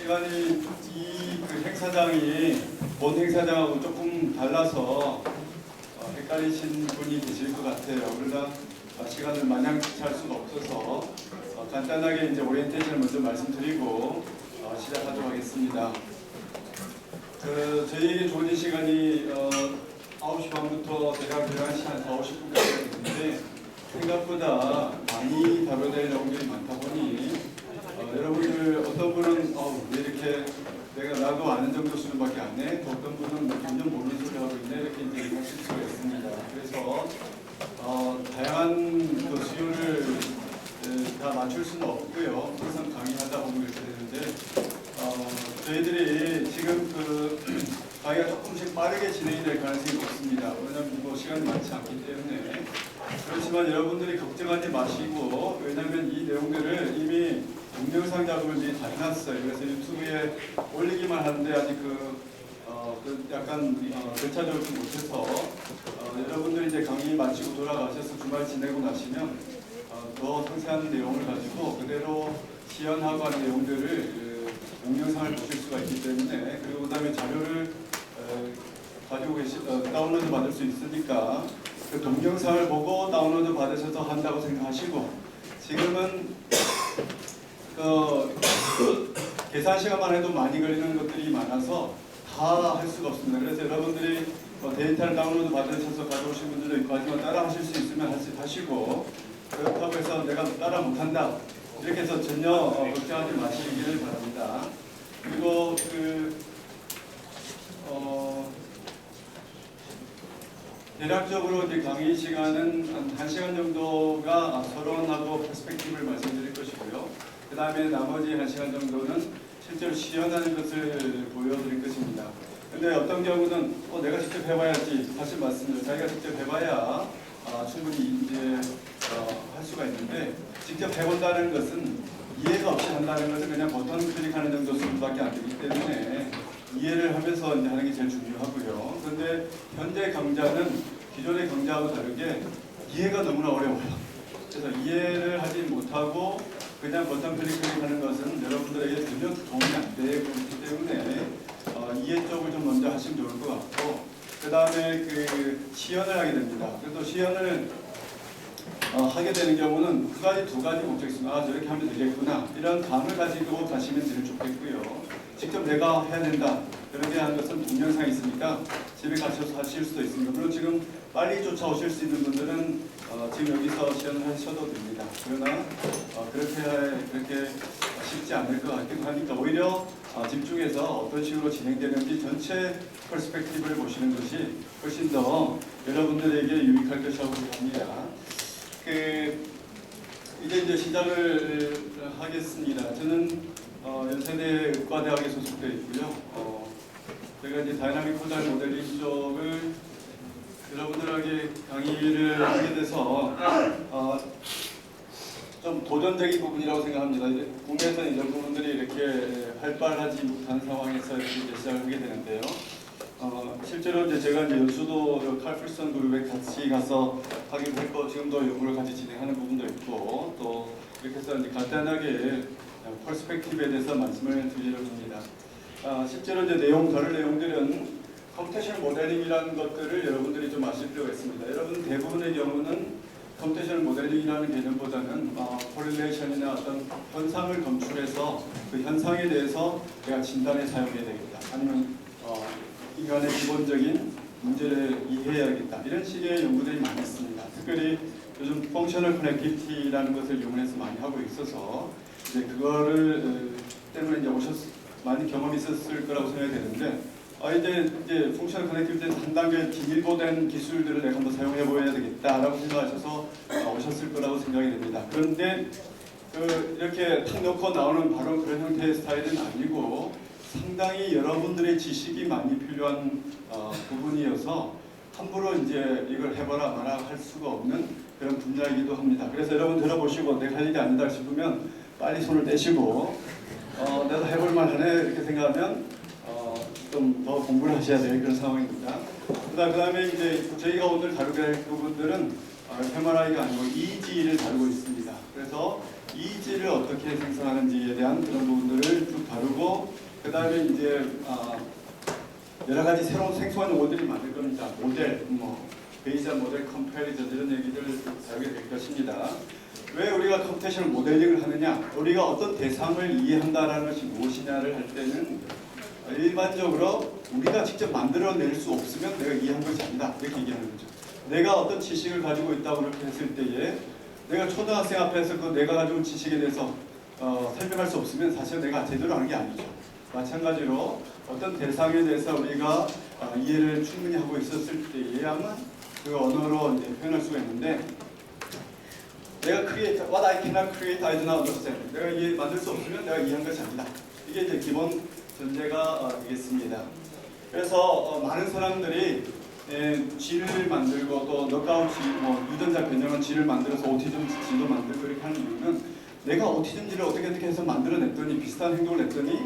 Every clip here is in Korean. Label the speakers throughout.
Speaker 1: 시간이 그 행사장이 본 행사장하고 조금 달라서 헷갈리신 분이 계실 것 같아요. 그러나 시간을 마냥 찰 수가 없어서 간단하게 이제 오리엔테이션을 먼저 말씀드리고 시작하도록 하겠습니다. 저희에게 주어진 시간이 9시 반부터 대략 11시 한 4, 50분까지 있는데 생각보다 많이 다뤄야 될 내용들이 많다 보니 여러분들 어떤 분은 왜 이렇게 나도 아는 정도 수준밖에 안 해? 또 어떤 분은 전혀 모르는 소리 하고 있네? 이렇게 이제 하실 수가 있습니다. 그래서 다양한 그 수요를 다 맞출 수는 없고요. 항상 강의하다 보면 이렇게 되는데 저희들이 지금 강의가 조금씩 빠르게 진행이 될 가능성이 높습니다. 왜냐하면 시간이 많지 않기 때문에. 그렇지만 여러분들이 걱정하지 마시고, 왜냐하면 이 내용들을 이미 동영상 작업을 미리 다 해놨어요. 그래서 유튜브에 올리기만 하는데 아직 약간 절차적으로 좀 못해서 여러분들이 이제 강의 마치고 돌아가셔서 주말 지내고 나시면 더 상세한 내용을 가지고 그대로 시연하고 하는 내용들을 동영상을 보실 수가 있기 때문에, 그리고 그다음에 자료를 가지고 다운로드 받을 수 있으니까 그 동영상을 보고 다운로드 받으셔서 한다고 생각하시고, 지금은 계산 시간만 해도 많이 걸리는 것들이 많아서 다 할 수가 없습니다. 그래서 여러분들이 데이터를 다운로드 받으셔서 가져오신 분들도 있고, 하지만 따라 하실 수 있으면 하시고, 그렇다고 해서 내가 따라 못한다 이렇게 해서 전혀 걱정하지 마시기를 바랍니다. 그리고 대략적으로 이제 강의 시간은 한 1시간 정도가 서론하고 퍼스펙티브를 말씀드릴 것이고요. 그 다음에 나머지 1시간 정도는 실제로 시연하는 것을 보여드릴 것입니다. 근데 어떤 경우는 내가 직접 해봐야지, 사실 맞습니다. 자기가 직접 해봐야 충분히 이제 할 수가 있는데, 직접 해본다는 것은 이해가 없이 한다는 것은 그냥 버튼 클릭하는 정도 수준밖에 안 되기 때문에 이해를 하면서 이제 하는 게 제일 중요하고요. 그런데 현재 강좌는 기존의 강좌하고 다르게 이해가 너무나 어려워요. 그래서 이해를 하지 못하고 그냥 버튼 클릭하는 것은 여러분들에게 전혀 도움이 안 되기 때문에 이해 쪽을 좀 먼저 하시면 좋을 것 같고, 그 다음에 시연을 하게 됩니다. 그래서 시연을 하게 되는 경우는 두 가지 목적이 있습니다. 저렇게 하면 되겠구나, 이런 감을 가지고 가시면 제일 좋겠고요. 직접 내가 해야 된다, 그러게 하는 것은 동영상이 있으니까 집에 가셔서 하실 수도 있습니다. 물론 지금 빨리 쫓아오실 수 있는 분들은 지금 여기서 시연을 하셔도 됩니다. 그러나 그렇게 쉽지 않을 것 같기도 하니까 오히려 집중해서 어떤 식으로 진행되는지 전체 퍼스펙티브를 보시는 것이 훨씬 더 여러분들에게 유익할 것이라고 생각합니다. 이제 시작을 하겠습니다. 저는 연세대 의과대학에 소속되어 있고요. 제가 이제 다이나믹 코달 모델링 쪽을 여러분들에게 강의를 하게 돼서 좀 도전적인 부분이라고 생각합니다. 이제 국내에서는 이런 부분들이 이렇게 활발하지 못한 상황에서 이렇게 시작을 하게 되는데요. 실제로 이제 제가 이제 연수도 칼플슨 그룹에 같이 가서 하기도 했고, 지금도 연구를 같이 진행하는 부분도 있고, 또 이렇게 해서 이제 간단하게 퍼스펙티브에 대해서 말씀을 드리려고 합니다. 실제로 이제 다른 내용들은 컴퓨테이션 모델링이라는 것들을 여러분들이 좀 아실 필요가 있습니다. 여러분 대부분의 경우는 컴퓨테이션 모델링이라는 개념보다는 코릴레이션이나 어떤 현상을 검출해서 그 현상에 대해서 내가 진단에 사용해야 되겠다, 아니면 인간의 기본적인 문제를 이해해야겠다, 이런 식의 연구들이 많이 있습니다. 특별히 요즘 펑셔널 커넥티비티라는 것을 이용해서 많이 하고 있어서 이제 그거를 때문에 이제 많이 경험이 있었을 거라고 생각이 되는데, 이제 펑셔널 커넥티비티는 한 단계 진일보된 기술들을 내가 한번 사용해 보여야 되겠다라고 생각하셔서 오셨을 거라고 생각이 됩니다. 그런데 이렇게 탁 놓고 나오는 바로 그런 형태의 스타일은 아니고, 상당히 여러분들의 지식이 많이 필요한 부분이어서 함부로 이제 이걸 해봐라 마라 할 수가 없는 그런 분야이기도 합니다. 그래서 여러분 들어보시고 내가 할 일이 아니다 싶으면 빨리 손을 떼시고 내가 해볼 만하네 이렇게 생각하면 좀 더 공부를 하셔야 될 그런 상황입니다. 그 다음에 이제 저희가 오늘 다루게 할 부분들은 MRI가 아니고 EEG를 다루고 있습니다. 그래서 이지를 어떻게 생성하는지에 대한 그런 부분들을 쭉 다루고, 그 다음에 이제 여러 가지 새로운 생소한 용어들이 많을 겁니다. 모델, 베이자 모델, 컴패리전 이런 얘기들을 다루게 될 것입니다. 왜 우리가 컴퓨테이션 모델링을 하느냐? 우리가 어떤 대상을 이해한다라는 것이 무엇이냐를 할 때는 일반적으로 우리가 직접 만들어낼 수 없으면 내가 이해한 것이 아니다 이렇게 얘기하는 거죠. 내가 어떤 지식을 가지고 있다고 그렇게 했을 때에 내가 초등학생 앞에서 그 내가 가지고 온 지식에 대해서 설명할 수 없으면 사실 내가 제대로 하는 게 아니죠. 마찬가지로 어떤 대상에 대해서 우리가 이해를 충분히 하고 있었을 때에야만 그 언어로 이제 표현할 수가 있는데, 내가 create, what I cannot create, I do not understand. 내가 만들 수 없으면 내가 이해한 것이 아니다. 이게 이제 기본 전제가 되겠습니다. 그래서 많은 사람들이 G를 만들고 또 너가웃 G, 유전자 변형한 G를 만들어서 오티즘 G도 만들고 이렇게 하는 이유는 내가 오티즘 G를 어떻게 해서 만들어냈더니 비슷한 행동을 냈더니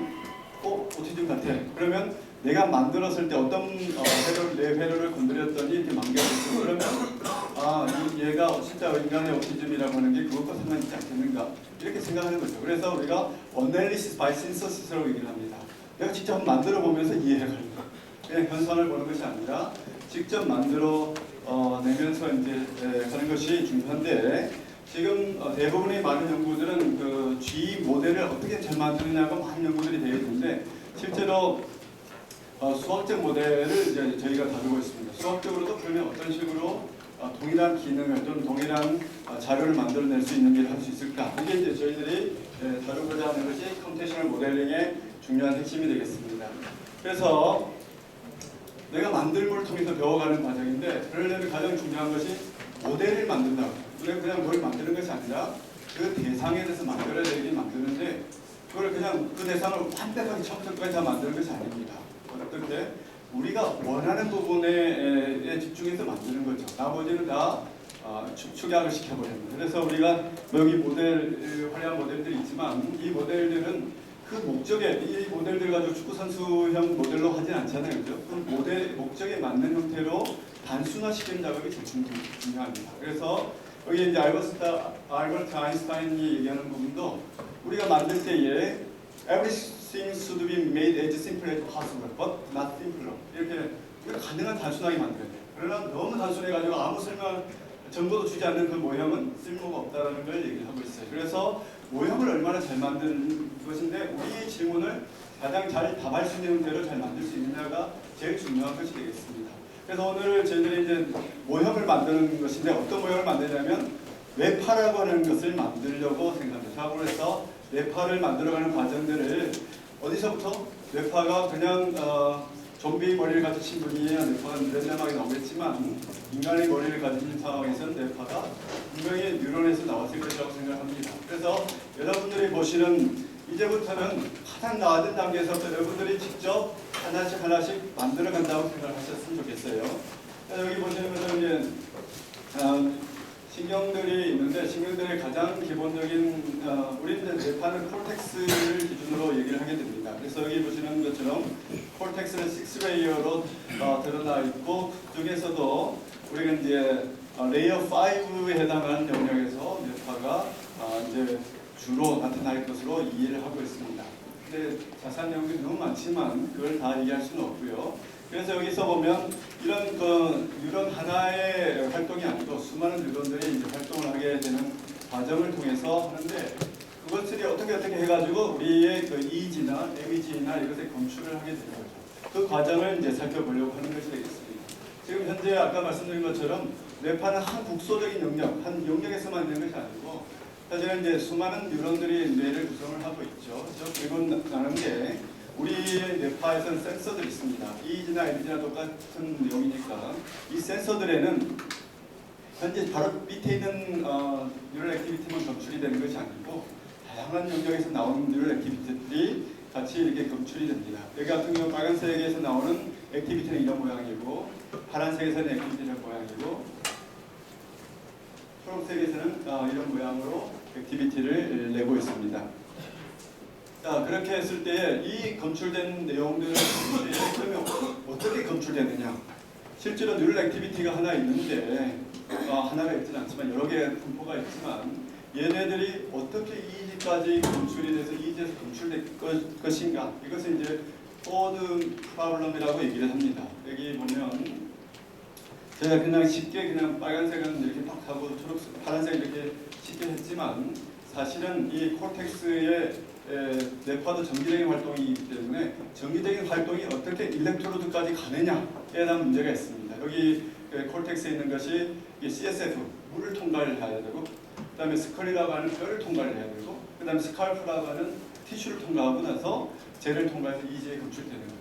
Speaker 1: 오티즘 같아. 그러면 내가 만들었을 때 어떤 내 회로를 건드렸더니 이렇게 만개가 됐어. 그러면 얘가 진짜 인간의 오티즘이라고 하는 게 그것과 상관이 있지 않겠는가 이렇게 생각하는 거죠. 그래서 우리가 Analysis by Synthesis라고 얘기를 합니다. 내가 직접 만들어 보면서 이해해가는 거. 그냥 현상을 보는 것이 아니라 직접 만들어 내면서 이제 하는 것이 중요한데, 지금 대부분의 많은 연구들은 그 G 모델을 어떻게 잘 만드느냐가 많은 연구들이 되어 있는데, 실제로 수학적 모델을 이제 저희가 다루고 있습니다. 수학적으로도 그러면 어떤 식으로 동일한 기능을 좀 동일한 자료를 만들어낼 수 있는 일을 할 수 있을까? 이게 이제 저희들이 다루고자 하는 것이 컴퓨테이셔널 모델링의 중요한 핵심이 되겠습니다. 그래서 내가 만들고를 통해서 배워가는 과정인데, 그러려면 가장 중요한 것이 모델을 만든다. 그냥 뭘 만드는 것이 아니라 그 대상에 대해서 만들어야 되긴 만드는데, 그걸 그냥 그 대상을 완벽하게 처음부터까지 다 만드는 것이 아닙니다. 어떻게 우리가 원하는 부분에 집중해서 만드는 거죠. 나머지는 다 축약을 시켜버립니다. 그래서 우리가 여기 모델, 화려한 모델들이 있지만 이 모델들은 그 목적에, 이 모델들 가지고 축구 선수형 모델로 하진 않잖아요, 그죠? 그 모델 목적에 맞는 형태로 단순화시키는 작업이 제일 중요합니다. 그래서 여기 이제 알버트 아인슈타인이 얘기하는 부분도 우리가 만들 때에 everything should be made as simple as possible, but not simpler. 이렇게 우리가 가능한 단순하게 만들어야 돼요. 그러나 너무 단순해가지고 아무 정보도 주지 않는 그 모형은 쓸모가 없다는 걸 얘기를 하고 있어요. 그래서 모형을 얼마나 잘 만드는 것인데, 우리의 질문을 가장 잘 답할 수 있는 형태로 잘 만들 수 있느냐가 제일 중요한 것이 되겠습니다. 그래서 오늘 저희들이 이제 모형을 만드는 것인데, 어떤 모형을 만드냐면 뇌파라고 하는 것을 만들려고 생각합니다. 자, 그래서 뇌파를 만들어가는 과정들을 어디서부터, 뇌파가 그냥 좀비 머리를 가지신 분이야 뇌파가 랜덤하게 나오겠지만, 인간의 머리를 가진 상황에서는 뇌파가 분명히 뉴런에서 나왔을 것이라고 생각합니다. 그래서 여러분들이 보시는 이제부터는 가장 나아진 단계에서부터 여러분들이 직접 하나씩 만들어 간다고 생각하셨으면 좋겠어요. 여기 보시는 것은 이제 신경들이 있는데, 신경들의 가장 기본적인 우리는 뇌파는 콜텍스를 기준으로 얘기를 하게 됩니다. 그래서 여기 보시는 것처럼 콜텍스는 6레이어로 드러나 있고, 그중에서도 우리가 이제 레이어 5에 해당하는 영역에서 뇌파가 이제 주로 나타날 것으로 이해를 하고 있습니다. 근데 자세한 내용이 너무 많지만 그걸 다 얘기할 수는 없고요. 그래서 여기서 보면 이런 뉴런 하나의 활동이 아니고 수많은 뉴런들이 이제 활동을 하게 되는 과정을 통해서 하는데, 그것들이 어떻게 해가지고 우리의 그 EEG나 MEG나 이것에 검출을 하게 되는 거죠. 그 과정을 이제 살펴보려고 하는 것이 되겠습니다. 지금 현재 아까 말씀드린 것처럼 뇌파는 한 국소적인 영역, 한 영역에서만 있는 것이 아니고 사실은 이제 수많은 뉴런들이 뇌를 구성을 하고 있죠. 그리고 나는 게 우리의 뇌파에서는 센서들이 있습니다. EEG나 MEG나 똑같은 내용이니까 이 센서들에는 현재 바로 밑에 있는 뉴럴 액티비티만 검출이 되는 것이 아니고 다양한 영역에서 나오는 뉴럴 액티비티들이 같이 이렇게 검출이 됩니다. 여기 같은 경우 빨간색에서 나오는 액티비티는 이런 모양이고, 파란색에서는 액티비티는 이런 모양이고, 초록색에서는 이런 모양으로 액티비티를 내고 있습니다. 자, 그렇게 했을 때 이 검출된 내용들을 그러면 어떻게 검출되느냐? 실제로 뉴럴 액티비티가 하나 있는데, 하나가 있지는 않지만 여러 개의 분포가 있지만, 얘네들이 어떻게 EEG까지 검출이 돼서 EEG에서 검출될 것인가, 이것을 이제 포워드 프로블럼이라고 얘기를 합니다. 여기 보면 제가 그냥 쉽게 그냥 빨간색은 이렇게 딱 하고 초록색, 파란색 이렇게 쉽게 했지만 사실은 이 콜텍스의 뇌파도 정기적인 활동이기 때문에 정기적인 활동이 어떻게 일렉트로드까지 가느냐에 대한 문제가 있습니다. 여기 콜텍스에 있는 것이 CSF, 물을 통과를 해야 되고, 그 다음에 스컬이라고 하는 뼈를 통과를 해야 되고, 그 다음에 스칼프라고 하는 티슈를 통과하고 나서 쟤를 통과해서 EEG에 검출되는 거죠.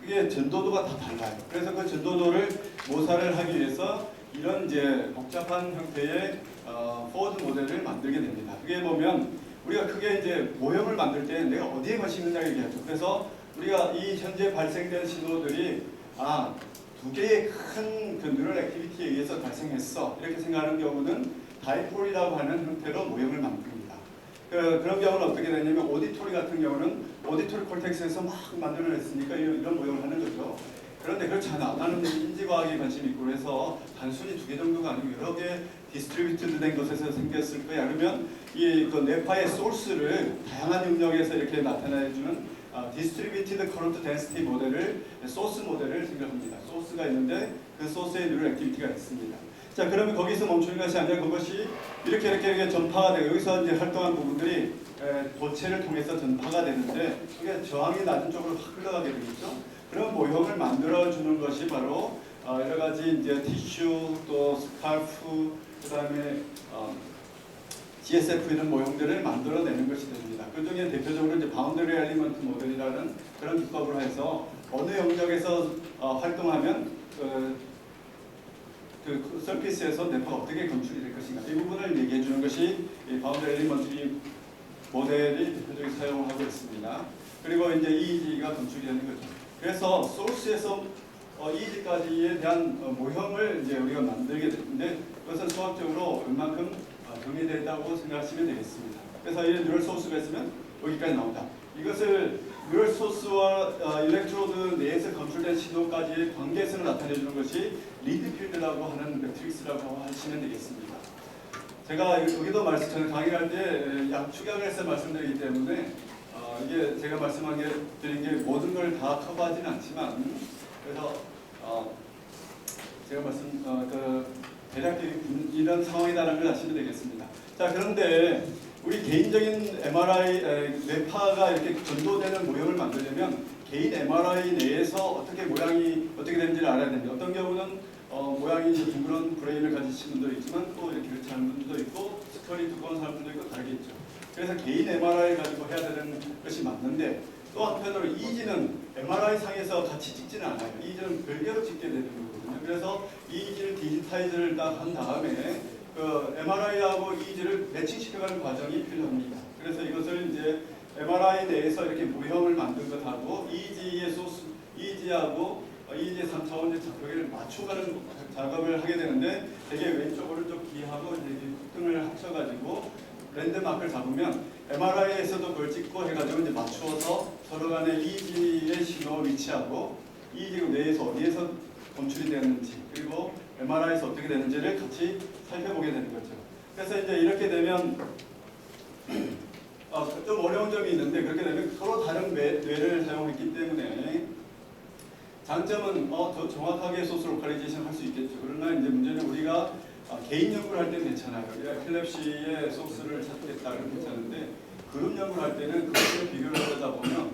Speaker 1: 이게 전도도가 다 달라요. 그래서 그 전도도를 모사를 하기 위해서 이런 이제 복잡한 형태의 포워드 모델을 만들게 됩니다. 그게 보면 우리가 크게 이제 모형을 만들 때 내가 어디에 관심 있느냐 얘기하죠. 그래서 우리가 이 현재 발생된 신호들이 두 개의 큰 그 뉴럴 액티비티에 의해서 발생했어, 이렇게 생각하는 경우는 다이폴이라고 하는 형태로 모형을 만듭니다. 그런 경우는 어떻게 되냐면 오디토리 같은 경우는 오디토리 콜텍스에서 막 만들어냈으니까 이런 모형을 하는 거죠. 그런데 그렇지 않아. 나는 인지과학에 관심이 있고 그래서 단순히 두 개 정도가 아니고 여러 개 디스트리뷰티드 된 것에서 생겼을 거야. 그러면 그 뇌파의 소스를 다양한 영역에서 이렇게 나타내주는 디스트리뷰티드 커런트 덴시티 모델을, 소스 모델을 생각합니다. 소스가 있는데 그 소스에 뉴럴 액티비티가 있습니다. 자, 그러면 거기서 멈추는 것이 아니라 그것이 이렇게 전파가 되고, 여기서 이제 활동한 부분들이 도체를 통해서 전파가 되는데 그게 저항이 낮은 쪽으로 확 흘러가게 되겠죠. 그런 모형을 만들어주는 것이 바로 여러 가지 이제 티슈, 또 스칼프, 그 다음에 GSF 이런 모형들을 만들어내는 것이 됩니다. 그 중에 대표적으로 이제 바운더리 엘리먼트 모델이라는 그런 기법으로 해서 어느 영역에서 활동하면 그 서피스에서 뇌파가 어떻게 검출이 될 것인가, 이 부분을 얘기해 주는 것이 이 바운더리 엘리먼트 모델이 대표적으로 사용하고 있습니다. 그리고 이제 EEG가 검출이 되는 거죠. 그래서 소스에서 EEG까지에 대한 모형을 이제 우리가 만들게 되는데 그것은 수학적으로 웬만큼 정의되었다고 생각하시면 되겠습니다. 그래서 이 뉴럴 소스가 있으면 여기까지 나온다. 이것을 뉴럴 소스와 일렉트로드 내에서 검출된 신호까지의 관계성을 나타내주는 것이 리드필드라고 하는 매트릭스라고 하시면 되겠습니다. 제가 여기도 저는 강의할 때 약축약을 해서 말씀드리기 때문에 이게 제가 드린 게 모든 걸 다 커버하지는 않지만, 그래서 제가 대략적인 이런 상황이다라는 걸 아시면 되겠습니다. 자, 그런데 우리 개인적인 MRI 뇌파가 이렇게 전도되는 모형을 만들려면 개인 MRI 내에서 어떻게 모양이 어떻게 되는지를 알아야 됩니다. 어떤 경우는 모양이 둥그런 브레인을 가지신 분도 있지만 또 이렇게 그렇지 않은 분도 있고 스컬이 두꺼운 사람들도 있고 다르겠죠. 그래서 개인 MRI 가지고 해야 되는 것이 맞는데, 또 한편으로 EEG는 MRI 상에서 같이 찍지는 않아요. EEG는 별개로 찍게 되는 거거든요. 그래서 EEG를 디지타이즈를 딱 한 다음에 그 MRI하고 EEG를 매칭시켜가는 과정이 필요합니다. 그래서 이것을 이제 MRI 내에서 이렇게 모형을 만든 것하고 EEG의 소스, EEG하고 EEG의 3차원적 작동을 맞춰가는 작업을 하게 되는데, 되게 왼쪽 오른쪽 귀하고 이제 등을 합쳐가지고 랜드마크를 잡으면 MRI에서도 그걸 찍고 해가지고 이제 맞추어서 서로 간의 EEG의 신호 위치하고 EEG가 뇌에서 어디에서 검출이 되는지, 그리고 MRI에서 어떻게 되는지를 같이 살펴보게 되는 거죠. 그래서 이제 이렇게 되면 좀 어려운 점이 있는데, 그렇게 되면 서로 다른 뇌를 사용했기 때문에 장점은 더 정확하게 소스 로컬리제이션 할 수 있겠죠. 그러나 이제 문제는 우리가 개인 연구를 할 때는 괜찮아요. 에필랩시의 소스를 찾겠다 그러면 괜찮은데, 그룹 연구를 할 때는 그것을 비교를 하다 보면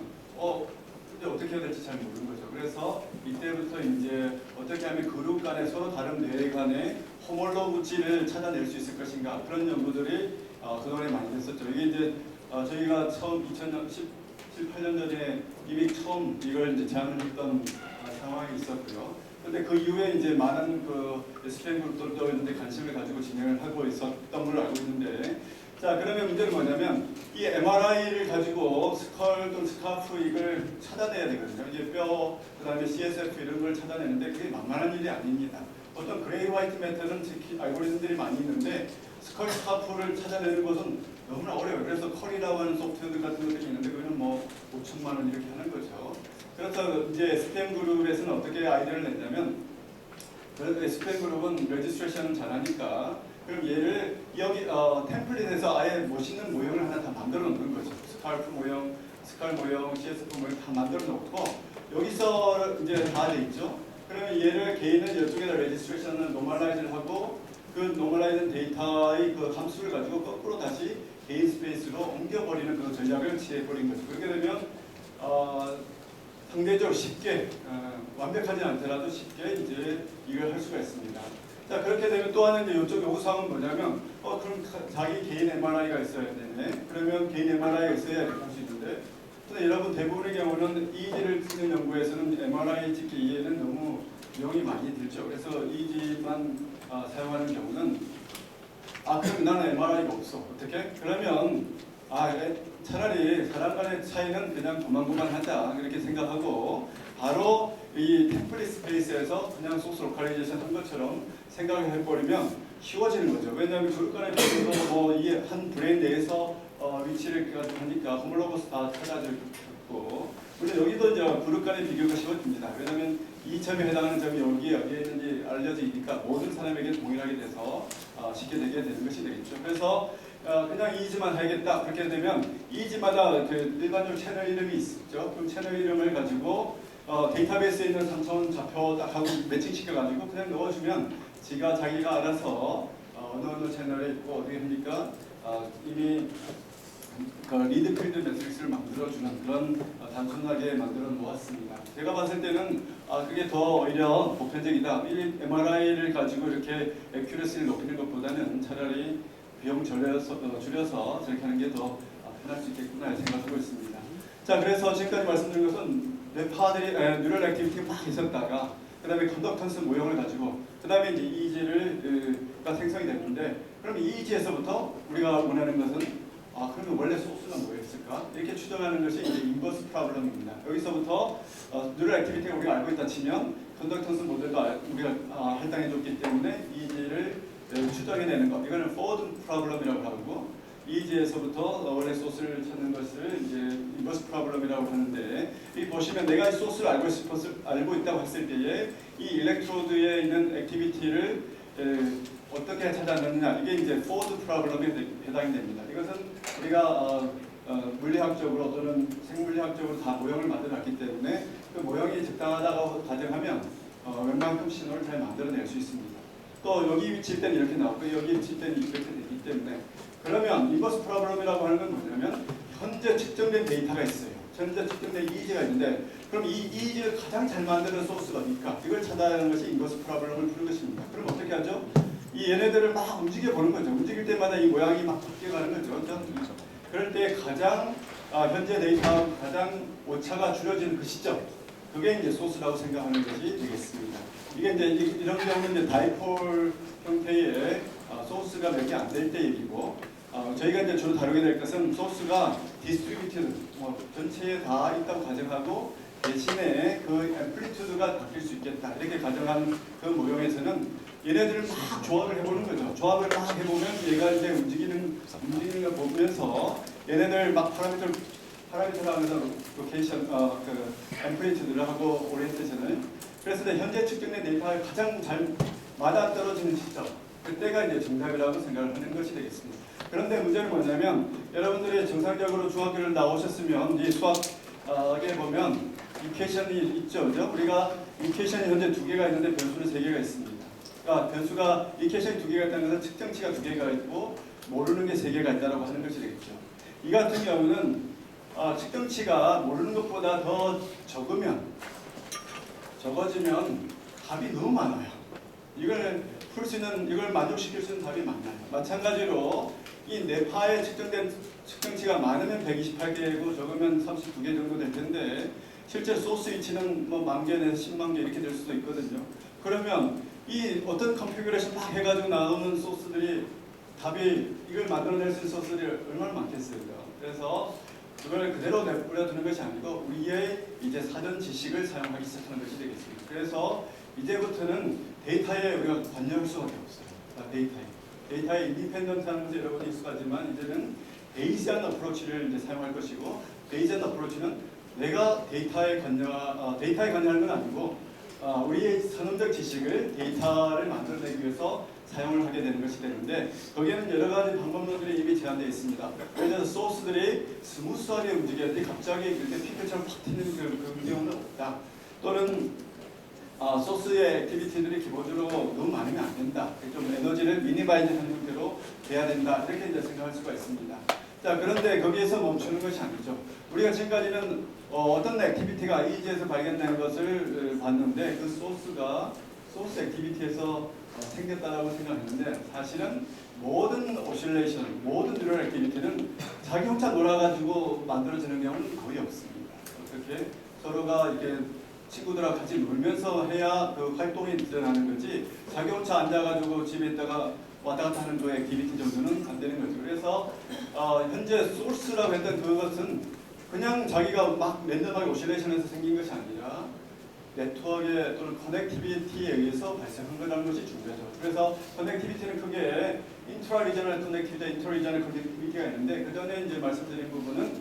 Speaker 1: 근데 어떻게 해야 될지 잘 모르는 거죠. 그래서 이때부터 이제 어떻게 하면 그룹 간에 서로 다른 뇌 간의 호몰로그지를 찾아낼 수 있을 것인가, 그런 연구들이 그동안에 많이 됐었죠. 이게 이제 저희가 처음 2017-18년 전에 이미 처음 이걸 이제 제안을 했던 상황이 있었고요. 그런데 그 이후에 이제 많은 그 스캔 그룹들도 있는데 관심을 가지고 진행을 하고 있었던 걸로 알고 있는데, 자, 그러면 문제는 뭐냐면 이 MRI를 가지고 스컬 또는 스카프 이걸 찾아내야 되거든요. 이제 뼈, 그다음에 CSF 이런 걸 찾아내는데 그게 만만한 일이 아닙니다. 어떤 그레이 화이트 메터드는 알고리즘들이 많이 있는데 스컬 스카프를 찾아내는 것은 너무나 어려워요. 그래서 컬이라고 하는 소프트웨어 같은 것들이 있는데 그거는 뭐 5천만 원 이렇게 하는 거죠. 그래서 이제 스팸 그룹에서는 어떻게 아이디어를 냈냐면, 그래도 스팸 그룹은 레지스트레이션을 잘하니까 그럼 얘를 여기 템플릿에서 아예 멋있는 모형을 하나 다 만들어 놓는 거죠. 스칼프 모형, 스칼 모형, CSF 모형 다 만들어 놓고 여기서 이제 다 돼 있죠. 그러면 얘를 개인은 이쪽에다 레지스트레이션을 노멀라이즈를 하고 그 노멀라이즈 데이터의 그 함수를 가지고 거꾸로 다시 개인 스페이스로 옮겨버리는 그 전략을 취해버린 거죠. 그렇게 되면 상대적으로 쉽게 완벽하지 않더라도 쉽게 이제 이걸 할 수가 있습니다. 자, 그렇게 되면 또 하나 이제 이쪽 요구사항은 뭐냐면 그럼 자기 개인 MRI가 있어야 되네. 그러면 개인 MRI가 있어야 이렇게 할 수 있는데 근데 여러분 대부분의 경우는 EEG를 쓰는 연구에서는 MRI 찍기에는 너무 비용이 많이 들죠. 그래서 EEG만 사용하는 경우는 그럼 나는 MRI가 없어. 어떻게? 그러면 차라리 사람 간의 차이는 그냥 고만고만하자 그렇게 생각하고 바로 이 템플릿 스페이스에서 그냥 소스 로컬라이제이션 한 것처럼 생각을 해버리면 쉬워지는 거죠. 왜냐하면 그룹 간의 비교도 이 한 브레인 내에서 위치를 하니까 호몰로거스 다 찾아질 거고 물론 여기도 이제 그룹 간의 비교가 쉬워집니다. 왜냐하면 이 점에 해당하는 점이 여기에 있는지 알려져 있으니까 모든 사람에게 동일하게 돼서 쉽게 되게 되는 것이 되겠죠. 그래서 그냥 이지만 해야겠다 그렇게 되면 이지마다 그 일반적으로 채널 이름이 있죠. 그럼 채널 이름을 가지고 데이터베이스에 있는 3차원 좌표 딱 하고 매칭시켜 가지고 그냥 넣어주면 자기가 알아서 어느 채널에 있고 어떻게 합니까? 이미 그 리드 필드 매트릭스를 만들어주는 그런 단순하게 만들어 놓았습니다. 제가 봤을 때는 그게 더 오히려 보편적이다. 이 MRI를 가지고 이렇게 액큐러시를 높이는 것보다는 차라리 비용 줄여서 저렇게 하는 게 더 편할 수 있겠구나 생각하고 있습니다. 자, 그래서 지금까지 말씀드린 것은 뇌파들이 뉴럴 액티비티가 막 있었다가 그 다음에 컨덕턴스 모형을 가지고 그 다음에 이제 EEG가 생성이 됐는데 그럼 EEG에서부터 우리가 원하는 것은 그러면 원래 소스가 뭐였을까? 이렇게 추정하는 것이 이제 인버스 프로블럼입니다. 여기서부터 뉴럴 액티비티가 우리가 알고 있다 치면 컨덕턴스 모델도 우리가 할당해줬기 때문에 EEG를 추정해내는 것 이거는 포워드 프로블럼이라고 하고 EEG에서부터 원래 소스를 찾는 것을 이제 인버스 프로블럼이라고 하는데 이 보시면 내가 이 소스를 알고 있다고 했을 때에 이 일렉트로드에 있는 액티비티를 어떻게 찾아내느냐 이게 이제 포워드 프로블럼에 해당이 됩니다. 이것은 우리가 물리학적으로 또는 생물리학적으로 다 모형을 만들어놨기 때문에 그 모형이 적당하다고 가정하면 웬만큼 신호를 잘 만들어낼 수 있습니다. 또 여기 위치일 때는 이렇게 나오고 여기 위치일 때는 이렇게 되기 때문에 그러면 인버스 프로블럼이라고 하는 건 뭐냐면 현재 측정된 데이터가 있어요. 현재 측정된 EEG가 있는데 그럼 이 EEG를 가장 잘 만드는 소스가 어디까? 이걸 찾아내는 것이 인버스 프로블럼을 푸는 것입니다. 그럼 어떻게 하죠? 이 얘네들을 막 움직여 보는 거죠. 움직일 때마다 이 모양이 막 바뀌어가는 거죠. 그럴 때 가장 현재 데이터 가장 오차가 줄여지는 그 시점 그게 이제 소스라고 생각하는 것이 되겠습니다. 이게 이제 이런 경우는 이제 다이폴 형태의 소스가 몇 개 안 될 때 얘기고 저희가 이제 주로 다루게 될 것은 소스가 디스트리뷰티드 전체에 다 있다고 가정하고 대신에 그 앰플리튜드가 바뀔 수 있겠다 이렇게 가정한 그 모형에서는 얘네들을 막 조합을 해보는 거죠. 조합을 막 해보면 얘가 이제 움직이는 걸 보면서 얘네들 막 파라미터를 하면서 로케이션 그 앰플리튜드를 하고 오리엔테이션을 그래서 현재 측정된 데이터에 가장 잘 맞아 떨어지는 시점 그때가 이제 정답이라고 생각을 하는 것이 되겠습니다. 그런데 문제는 뭐냐면 여러분들이 정상적으로 중학교를 나오셨으면 이 수학에 보면 이퀘이션이 있죠, 그죠? 우리가 이퀘이션이 현재 2개가 있는데 변수는 3개가 있습니다. 그러니까 변수가 이퀘이션이 2개가 있다는 것은 측정치가 2개가 있고 모르는 게 3개가 있다고 하는 것이 되겠죠. 이 같은 경우는 측정치가 모르는 것보다 더 적어지면 답이 너무 많아요. 이걸 만족시킬 수 있는 답이 많아요. 마찬가지로 이 뇌파에 측정된 측정치가 많으면 128개고 적으면 32개 정도 될 텐데 실제 소스 위치는 뭐 10,000개 내서 100,000개 이렇게 될 수도 있거든요. 그러면 이 어떤 컨피그레이션 막 해가지고 나오는 소스들이 답이 이걸 만들어낼 수 있는 소스들이 얼마나 많겠어요. 그래서 그걸 그대로 내버려두는 것이 아니고 우리의 이제 사전 지식을 사용하기 시작하는 것이 되겠습니다. 그래서 이제부터는 데이터에 우리가 관여할 수밖에 없어요. 데이터에 인디펜던트하는 것에 여러분이 익숙하지만 이제는 베이지한 어프로치를 이제 사용할 것이고 베이지한 어프로치는 내가 데이터에 관여하는 건 아니고 우리의 선언적 지식을 데이터를 만들어내기 위해서 사용을 하게 되는 것이 되는데 거기에는 여러 가지 방법론들이 이미 제한되어 있습니다. 그래서 소스들이 스무스하게 움직여야지 갑자기 이렇게 피클처럼 팍 튀는 그런 경우는 없다. 또는 소스의 액티비티들이 기본적으로 너무 많으면 안 된다. 좀 에너지를 미니마이즈하는 형태로 돼야 된다. 이렇게 이제 생각할 수가 있습니다. 자, 그런데 거기에서 멈추는 것이 아니죠. 우리가 지금까지는 어떤 액티비티가 EEG에서 발견된 것을 봤는데 그 소스 액티비티에서 생겼다라고 생각했는데 사실은 모든 오실레이션, 모든 뉴럴 액티비티는 자기 혼자 놀아가지고 만들어지는 경우는 거의 없습니다. 어떻게 서로가 이렇게 친구들하고 같이 놀면서 해야 그 활동이 일어나는 거지 자기 혼자 앉아가지고 집에 있다가 왔다 갔다 하는 그 액티비티 정도는 안 되는 거죠. 그래서 현재 소스라고 했던 그것은 그냥 자기가 막 랜덤하게 오실레이션에서 생긴 것이 아니라 네트워크의 또는 커넥티비티에 의해서 발생한 거라는 것이 중요하죠. 그래서 커넥티비티는 크게 인트라리저널 커넥티비티와 인터리저널 커넥티비티가 있는데 그 전에 이제 말씀드린 부분은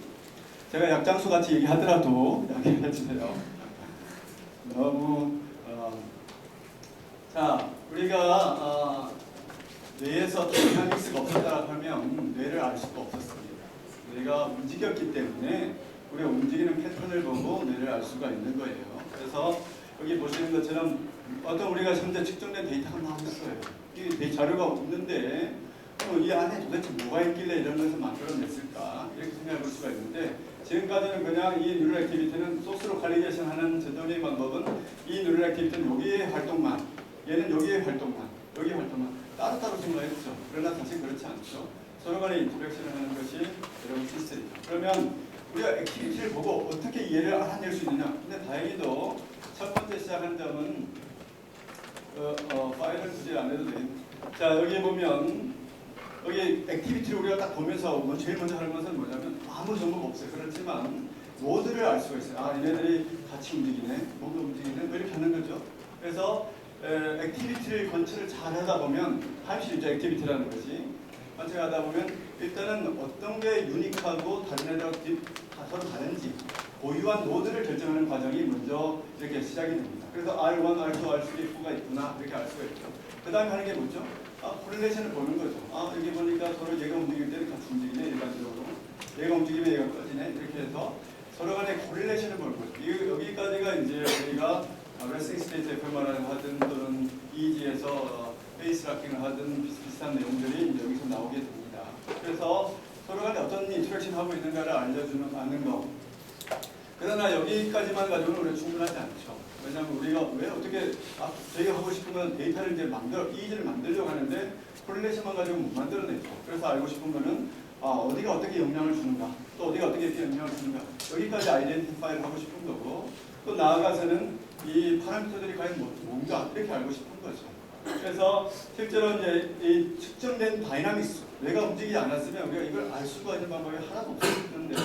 Speaker 1: 제가 약장수 같이 얘기하더라도 양해해 주세요. 너무 자, 우리가 뇌에서 다이나믹스가 없었다고 하면 뇌를 알 수가 없었습니다. 뇌가 움직였기 때문에 우리가 움직이는 패턴을 보고 뇌를 알 수가 있는 거예요. 그래서 여기 보시는 것처럼 어떤 우리가 현재 측정된 데이터가 나왔어요. 이 자료가 없는데 이 안에 도대체 뭐가 있길래 이런 것을 만들어냈을까 이렇게 생각해 볼 수가 있는데 지금까지는 그냥 이 뉴럴 액티비티는 소스로 칼리게이션 하는 전통적인 방법은 이 뉴럴 액티비티는 여기의 활동만 얘는 여기의 활동만 여기의 활동만 따로따로 생각했죠. 그러나 사실 그렇지 않죠. 서로 간에 인터랙션을 하는 것이 여러분 시스템이죠. 그러면 우리가 액티비티를 보고 어떻게 이해를 알아낼 수 있느냐. 근데 다행히도 첫 번째 시작한 점은 파일을 굳이 안 해도 돼. 자, 여기 보면 여기 액티비티를 우리가 딱 보면서 제일 먼저 하는 것은 뭐냐면 아무 정보가 없어요. 그렇지만 모드를 알 수가 있어요. 얘네들이 같이 움직이네, 모두 움직이네, 뭐 이렇게 하는 거죠. 그래서 액티비티를 관찰을 잘 하다 보면 함실이죠. 액티비티라는 것이 관찰하다 보면 일단은 어떤 게 유니크하고 다른 애들하고 서로 다른지 고유한 노드를 결정하는 과정이 먼저 이렇게 시작이 됩니다. 그래서 R1, R2, R3가 있구나 이렇게 알 수가 있죠. 그 다음에 하는 게 뭐죠? 코릴레이션을 보는 거죠. 여기 보니까 서로 얘가 움직일 때는 같이 움직이네 일반적으로. 얘가 움직이면 얘가 꺼지네 이렇게 해서 서로 간에 코릴레이션을 보는 거죠. 여기까지가 이제 우리가 레스팅 스테이트 FMR을 하든 또는 EEG에서 페이스 락킹을 하든 비슷비슷한 내용들이 이제 여기서 나오게 됩니다. 그래서 서로 간에 어떤 인터랙션 하고 있는가를 아는 거. 그러나 여기까지만 가지고는 우리가 충분하지 않죠. 왜냐하면 우리가 왜 어떻게 저희가 하고 싶은 건 데이터를 이제 EEG를 만들려고 하는데 코릴레이션만 가지고 못 만들어내죠. 그래서 알고 싶은 거는 어디가 어떻게 영향을 주는가, 또 어디가 어떻게 영향을 주는가 여기까지 아이덴티파이를 하고 싶은 거고 또 나아가서는 이 파라미터들이 과연 뭔가 이렇게 알고 싶은 거죠. 그래서 실제로 이제 이 측정된 다이나믹스, 뇌가 움직이지 않았으면 우리가 이걸 알 수가 있는 방법이 하나도 없었는데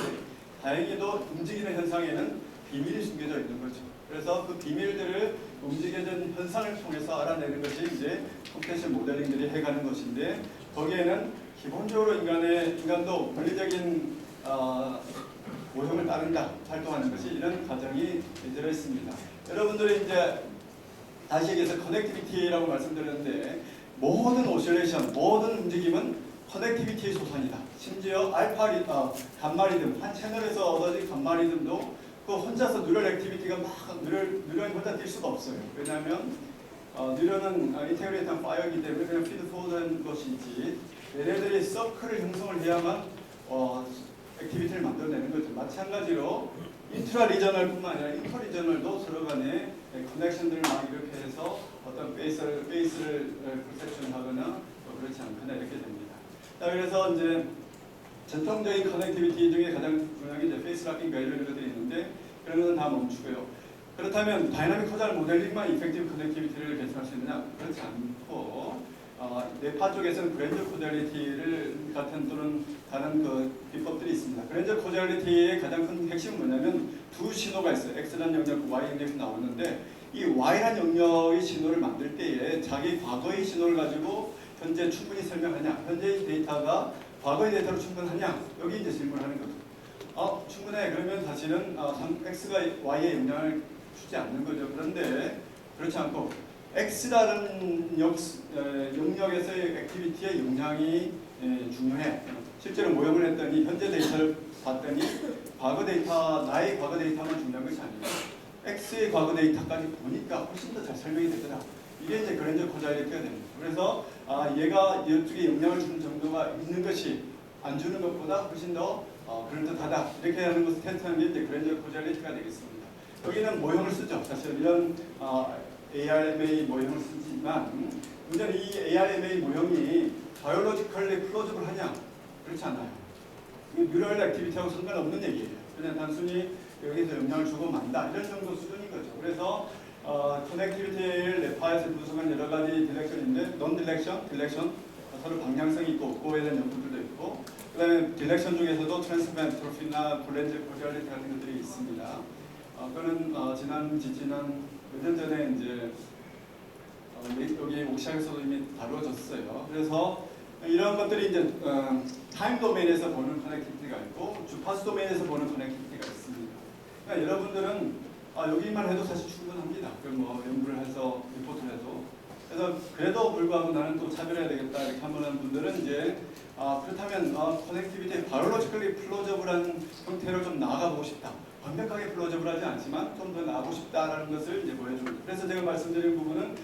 Speaker 1: 다행히도 움직이는 현상에는 비밀이 숨겨져 있는 거죠. 그래서 그 비밀들을 움직여진 현상을 통해서 알아내는 것이 이제 컴퓨테이션 모델링들이 해가는 것인데 거기에는 기본적으로 인간도 물리적인 모형을 따른다, 활동하는 것이 이런 과정이 들어 있습니다. 여러분들이 이제 다시 얘기해서 커넥티비티라고 말씀드렸는데 모든 오실레이션, 모든 움직임은 커넥티비티의 소산이다. 심지어 감마 리듬, 한 채널에서 얻어진 감마 리듬도 그 혼자서 뉴럴 액티비티가 뉴런이 혼자 뛸 수가 없어요. 왜냐하면 뉴런은 인테그레이트한 파이어이기 때문에 그냥 피드 포워드한 것이지 얘네들이 서클을 형성을 해야만 액티비티를 만들어내는 거죠. 마찬가지로 인트라 리저널뿐만 아니라 인터 리저널도 서로 간에 커넥션들을 막 이렇게 해서 어떤 베이스를 퍼셉션하거나 그렇지 않거나 이렇게 됩니다. 자, 그래서 이제 전통적인 커넥티비티 중에 가장 중요한 게 이제 페이스 락킹 밸류 이런 것들이 있는데 그런 것은 다 멈추고요. 그렇다면 다이나믹 코잘 모델링만 이펙티브 커넥티비티를 개선할 수 있느냐? 그렇지 않고 뇌파 쪽에서는 그랜저 코잘리티를 같은 또는 다른 그 비법들이 있습니다. 그랜저 코잘리티의 가장 큰 핵심은 뭐냐면 두 신호가 있어요. X란 영역, Y 영역이 나오는데 이 Y란 영역의 신호를 만들 때에 자기 과거의 신호를 가지고 현재 충분히 설명하냐, 현재의 데이터가 과거의 데이터로 충분하냐, 여기 이제 질문하는 거죠. 충분해. 그러면 사실은 X가 Y에 영향을 주지 않는 거죠. 그런데 그렇지 않고 X라는 영역에서의 액티비티의 용량이 중요해. 실제로 모형을 했더니 현재 데이터를 봤더니 과거 데이터, 나의 과거 데이터만 중요한 것이 아니고 X의 과거 데이터까지 보니까 훨씬 더 잘 설명이 되더라. 이게 이제 그랜저 코자일리티가 됩니다. 그래서 얘가 이쪽에 영향을 주는 정도가 있는 것이 안 주는 것보다 훨씬 더 그럴듯하다. 이렇게 하는 것을 테스트하는 게 이제 그랜저 코자일리티가 되겠습니다. 여기는 모형을 쓰죠. 사실 이런 ARMA 모형을 쓰지만 문제는 이 ARMA 모형이 바이올로지컬리 플로저블 하냐? 그렇지 않아요. 뉴럴 액티비티하고 상관없는 얘기예요. 그냥 단순히 여기서 영향을 주고 만다 이런 정도 수준인 거죠. 그래서 커넥티비티를 뇌파에서 분석한 여러 가지 딜렉션인데 논 딜렉션, 딜렉션 서로 방향성이 있고 없고에 대한 연구들도 있고 그 다음에 딜렉션 중에서도 트랜스벤 트로피나 콜렌즈 코디알리티 같은 것들이 있습니다. 그거는 지난 몇 년 전에 이제 여기 옥시학에서도 이미 다루어졌어요. 그래서 이런 것들이 이제 타임 도메인에서 보는 커넥티비티가 있고 주파수 도메인에서 보는 커넥티비티가 있습니다. 그러니까 여러분들은 여기만 해도 사실 충분합니다. 뭐 연구를 해서 리포트를 해도. 그래서 그래도 불구하고 나는 또 차별해야 되겠다 이렇게 하는 분들은 이제 그렇다면 커넥티비티의 바이올로지컬리 플로저블한 형태로 좀 나아가 보고 싶다. 완벽하게 플로저블하지 않지만 좀 더 나아가고 싶다라는 것을 이제 보여줍니다. 그래서 제가 말씀드린 부분은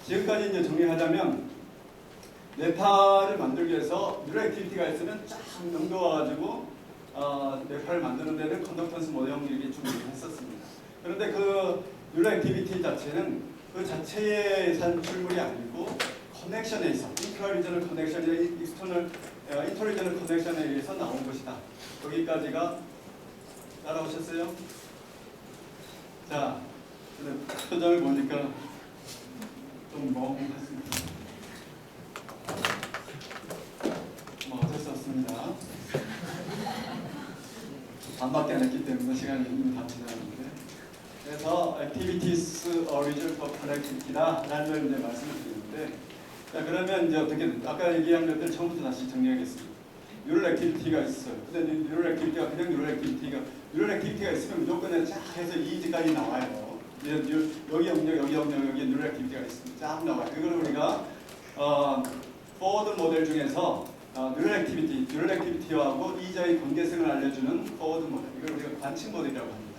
Speaker 1: 지금까지 이제 정리하자면 뇌파를 만들기 위해서 뉴럴 액티비티가 있으면 쫙 넘겨와가지고 뇌파를 만드는 데는 컨덕턴스 모형 이렇게 준비를 했었습니다. 그런데 그 뉴럴 액티비티 자체는 그 자체의 산출물이 아니고 커넥션에 의해서 인트라리저널 커넥션이나 익스터널 인터리저널 커넥션에 의해서 나온 것이다. 여기까지가 따라오셨어요? 자, 표정을 보니까 좀 멍했습니다. 뭐 어쩔 수 없습니다. 반밖에 안 했기 때문에 시간이 이미 다 지났는데. 그래서 activities origin for connectivity다 라는 걸 이제 말씀을 드리는데, 자 그러면 이제 어떻게 아까 얘기한 것들 처음부터 다시 정리하겠습니다. 뉴럴 액티비티가 있어요. 근데 뉴럴 액티비티가 그냥 뉴럴 액티비티가 있으면 무조건 쫙 해서 이지까지 나와요. 여기 영역, 여기 뉴럴 액티비티가 있으면 쫙 나와요. 이걸 우리가 포워드 모델 중에서 뉴럴 액티비티하고 이자의 관계성을 알려주는 포워드 모델, 이걸 우리가 관측 모델이라고 합니다.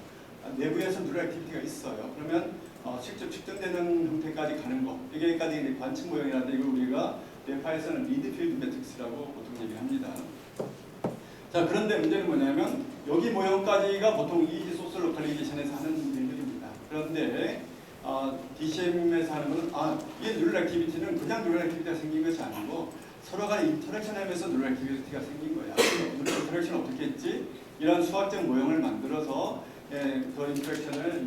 Speaker 1: 내부에서 뉴럴 액티비티가 있어요. 그러면 직접 측정되는 형태까지 가는 거, 여기까지 관측 모형이라는데 이걸 우리가 뇌파에서는 미드필드 매트릭스라고 보통 얘기합니다. 자, 그런데 문제는 뭐냐면 여기 모형까지가 보통 이지 소스 로컬리제이션에서 하는 일들입니다. 그런데 DCM에서 하는 것은 이 뉴럴 액티비티는 그냥 뉴럴 액티비티가 생긴 것이 아니고 서로 간에 인터랙션 하면서 뉴럴 액티비티가 생긴 거야. 뉴럴 인터랙션 어떻게 했지? 이런 수학적 모형을 만들어서 그 인터랙션을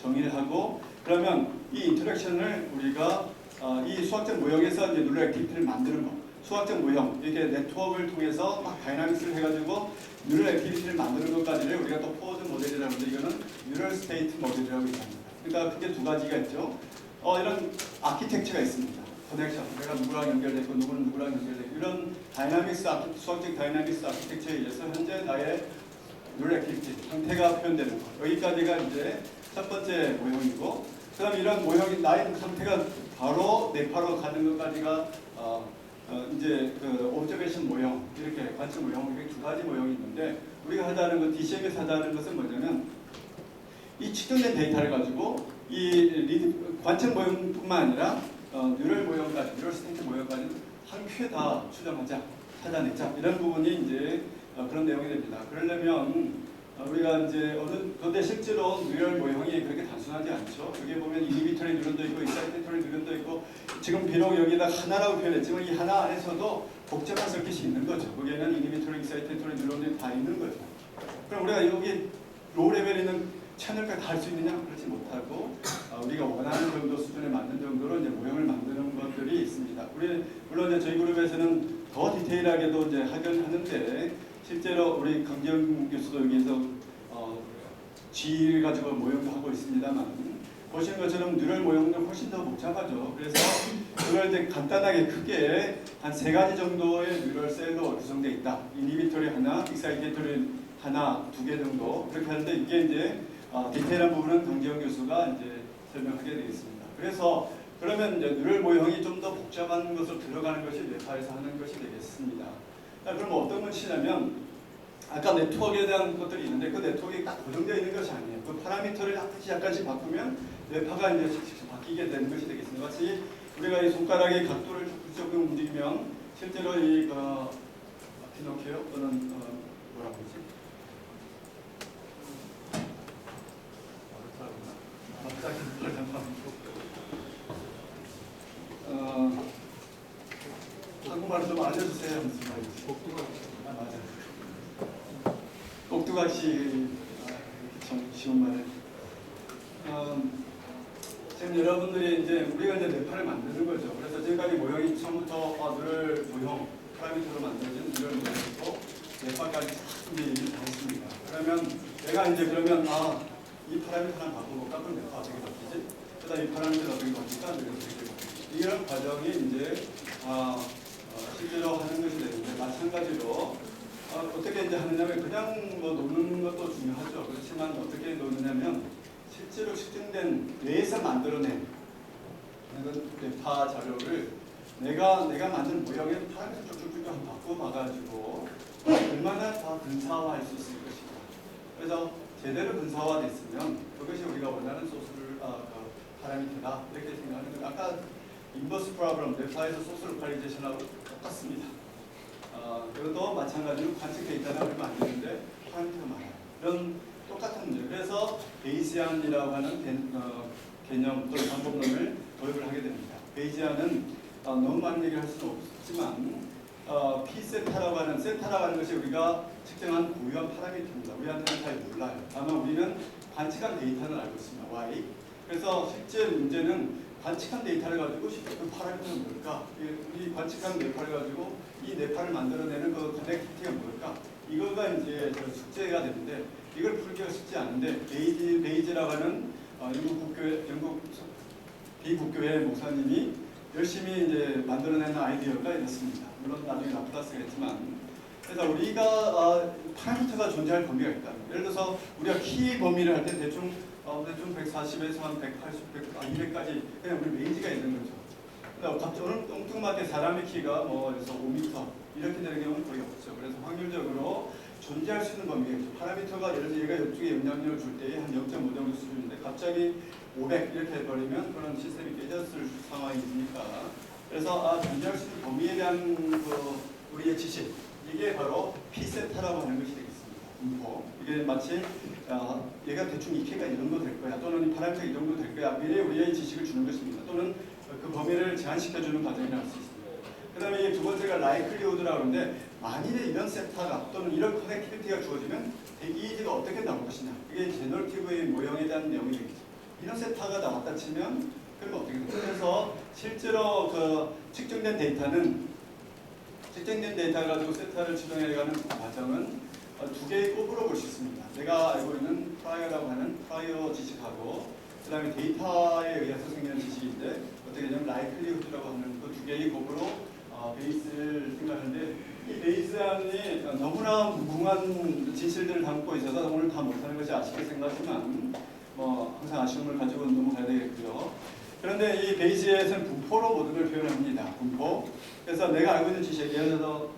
Speaker 1: 정의를 하고, 그러면 이 인터랙션을 우리가 이 수학적 모형에서 이제 뉴럴 액티비티를 만드는 거, 수학적 모형, 이렇게 네트워크를 통해서 막 다이나믹스를 해가지고 뉴럴 액티비티를 만드는 것까지를 우리가 또 포워드 모델이라고 하는데, 이거는 뉴럴 스테이트 모델이라고 합니다. 그러니까 그게 두 가지가 있죠. 이런 아키텍처가 있습니다. 커넥션, 내가 누구랑 연결되고 누구는 누구랑 연결되고, 이런 수학적 다이나믹스 아키텍처에 의해서 현재 나의 뉴럴 액티비티 상태가 표현되는 거. 여기까지가 이제 첫 번째 모형이고, 그 다음에 이런 모형이 나의 상태가 바로 뇌파로 가는 것까지가 이제 그 오브저베이션 모형, 이렇게 관측 모형, 이렇게 두 가지 모형이 있는데, 우리가 하자는 것, DCM에서 하자는 것은 뭐냐면 이 측정된 데이터를 가지고 이 관측 모형뿐만 아니라 뉴럴 모형까지, 뉴럴 스테이트 모형까지 한 큐에 다 추정하자, 찾아내자, 이런 부분이 이제 그런 내용이 됩니다. 그러려면 우리가 이제 그런데 실제로 뉴럴 모형이 그렇게 단순하지 않죠. 여기 보면 이니비터리 뉴런도 있고 익사이테터리 뉴런도 있고, 지금 비록 여기다 하나라고 표현했지만 이 하나 안에서도 복잡한 서킷이 있는 거죠. 거기에는 이니비터리, 익사이테터리 뉴런들이 다 있는 거죠. 그럼 우리가 여기 로우 레벨에 있는 채널까지 다 할 수 있느냐? 그렇지 못하고 우리가 원하는 정도 수준에 맞는 정도로 이제 모형을 만드는 것들이 있습니다. 물론 이제 저희 그룹에서는 더 디테일하게도 이제 하긴 하는데, 실제로 우리 강지영 교수도 여기서 G를 가지고 모형도 하고 있습니다만, 보시는 것처럼 뉴럴 모형은 훨씬 더 복잡하죠. 그래서 그걸 이제 간단하게 크게 한 세 가지 정도의 뉴럴 셀로 구성되어 있다. 이니비토리 하나, 익사이테이터리 하나, 두 개 정도 그렇게 하는데, 이게 이제 디테일한 부분은 강지영 교수가 이제 설명하게 되겠습니다. 그래서 그러면 이제 늘 모형이 좀 더 복잡한 것을 들어가는 것이 뇌파에서 하는 것이 되겠습니다. 그럼 어떤 것이냐면 아까 네트워크에 대한 것들이 있는데 그 네트워크가 딱 고정되어 있는 것이 아니에요. 그 파라미터를 약간씩 바꾸면 뇌파가 이제 바뀌게 되는 것이 되겠습니다. 마치 우리가 이 손가락의 각도를 조금 움직이면 실제로 이 피노키오 또는 뭐라고 하지? 갑자기 한국말로 좀 알려주세요. 무슨 말이지? 맞아. 꼭두각시 참 쉬운 말을. 지금 여러분들이 이제 우리가 이제 뇌파를 만드는 거죠. 그래서 지금까지 모형이 처음부터 늘 모형 파라미터로 만들어진 이런 모형이고 뇌파까지 싹 준비를 다 했습니다. 그러면 내가 이제 그러면 이 파라미터랑 바꿔볼까? 그럼 뇌파 어떻게 바뀌지? 그다음 이 파라미터가 어떻게 바뀔까? 어떻게 바뀌지? 이런 과정이 이제 실제로 하는 것이 되는데 마찬가지로 어떻게 이제 하느냐면 그냥 뭐 노는 것도 중요하죠. 그렇지만 어떻게 노느냐면 실제로 측정된 뇌에서 만들어낸 뇌파 자료를 내가 만든 모형에 파란색 쭉쭉쭉 한번 바꿔봐가지고 얼마나 더 근사화할 수 있을 것인가. 그래서 제대로 근사화됐으면 그것이 우리가 원하는 소스를 파라미터다 이렇게 생각하는 거죠. 아까 인버스 프로그램 뇌파에서 소스 로컬리제이션하고 똑같습니다. 그것도 마찬가지로 관측 데이터가 얼마 안 되는데 파라미터가 많아요. 이런 똑같은 문제. 그래서 베이지안이라고 하는 개념 또는 방법론을 도입을 하게 됩니다. 베이지안은 너무 많은 얘기를 할 수는 없지만 P세타라고 하는 세타라고 하는 것이 우리가 측정한 고유한 파라미터입니다. 우리한테는 잘 몰라요. 다만 우리는 관측한 데이터는 알고 있습니다. Y. 그래서 실제 문제는 관측한 데이터를 가지고 그 파라미터는 뭘까? 이 관측한 뇌파를 가지고 이 뇌파를 만들어내는 그 커넥티비티가 뭘까? 이거가 이제 숙제가 되는데 이걸 풀기가 쉽지 않은데 베이지라고 하는 영국 비국교회 목사님이 열심히 이제 만들어낸 아이디어가 이렇습니다. 물론 나중에 나쁘다 쓰겠지만 그래서 우리가 파라미터가 존재할 범위가 있다. 예를 들어서 우리가 키 범위를 할 때 대충 140에서 한 180, 200까지 그냥 우리 레인지가 있는 거죠. 근데 갑자기 오늘 뚱뚱맞게 사람의 키가 그래서 5m 이렇게 되는 경우는 거의 없죠. 그래서 확률적으로 존재할 수 있는 범위가 있죠. 파라미터가 예를 들어 얘가 이쪽에 영향력을 줄 때에 한 0.5 정도 수준인데 갑자기 500 이렇게 해버리면 그런 시스템이 깨졌을 상황이 있으니까 그래서 존재할 수 있는 범위에 대한 우리의 지식 이게 바로 P세타라고 하는 것이 되겠습니다. 분포. 이게 마치 얘가 대충 이 키가 이 정도 될 거야 또는 이 파라미터가 이 정도 될 거야 미래 우리의 지식을 주는 것입니다. 또는 그 범위를 제한시켜주는 과정이라고 할 수 있습니다. 그 다음에 두 번째가 라이클리우드라고 하는데 만일에 이런 세타가 또는 이런 커넥티비티가 주어지면 대기지가 어떻게 나올 것이냐 이게 제너러티브의 모형에 대한 내용이 되겠죠. 이런 세타가 나왔다 치면 그러면 어떻게 될까요? 그래서 실제로 측정된 데이터 가지고 세타를 추정해가는 과정은 두 개의 곱으로 볼 수 있습니다. 내가 알고 있는 프라이어라고 하는 프라이어 지식하고 그 다음에 데이터에 의해서 생기는 지식인데 어떻게 되냐면 라이클리후드라고 하는 그 두 개의 곱으로 베이스를 생각하는데 이 베이스안이 너무나 무궁한 진실들을 담고 있어서 오늘 다 못하는 것이 아쉽게 생각하지만 항상 아쉬움을 가지고 넘어가야 되겠고요. 그런데 이 베이스에서는 분포로 모든 걸 표현합니다. 분포. 그래서 내가 알고 있는 지식, 예를 들어서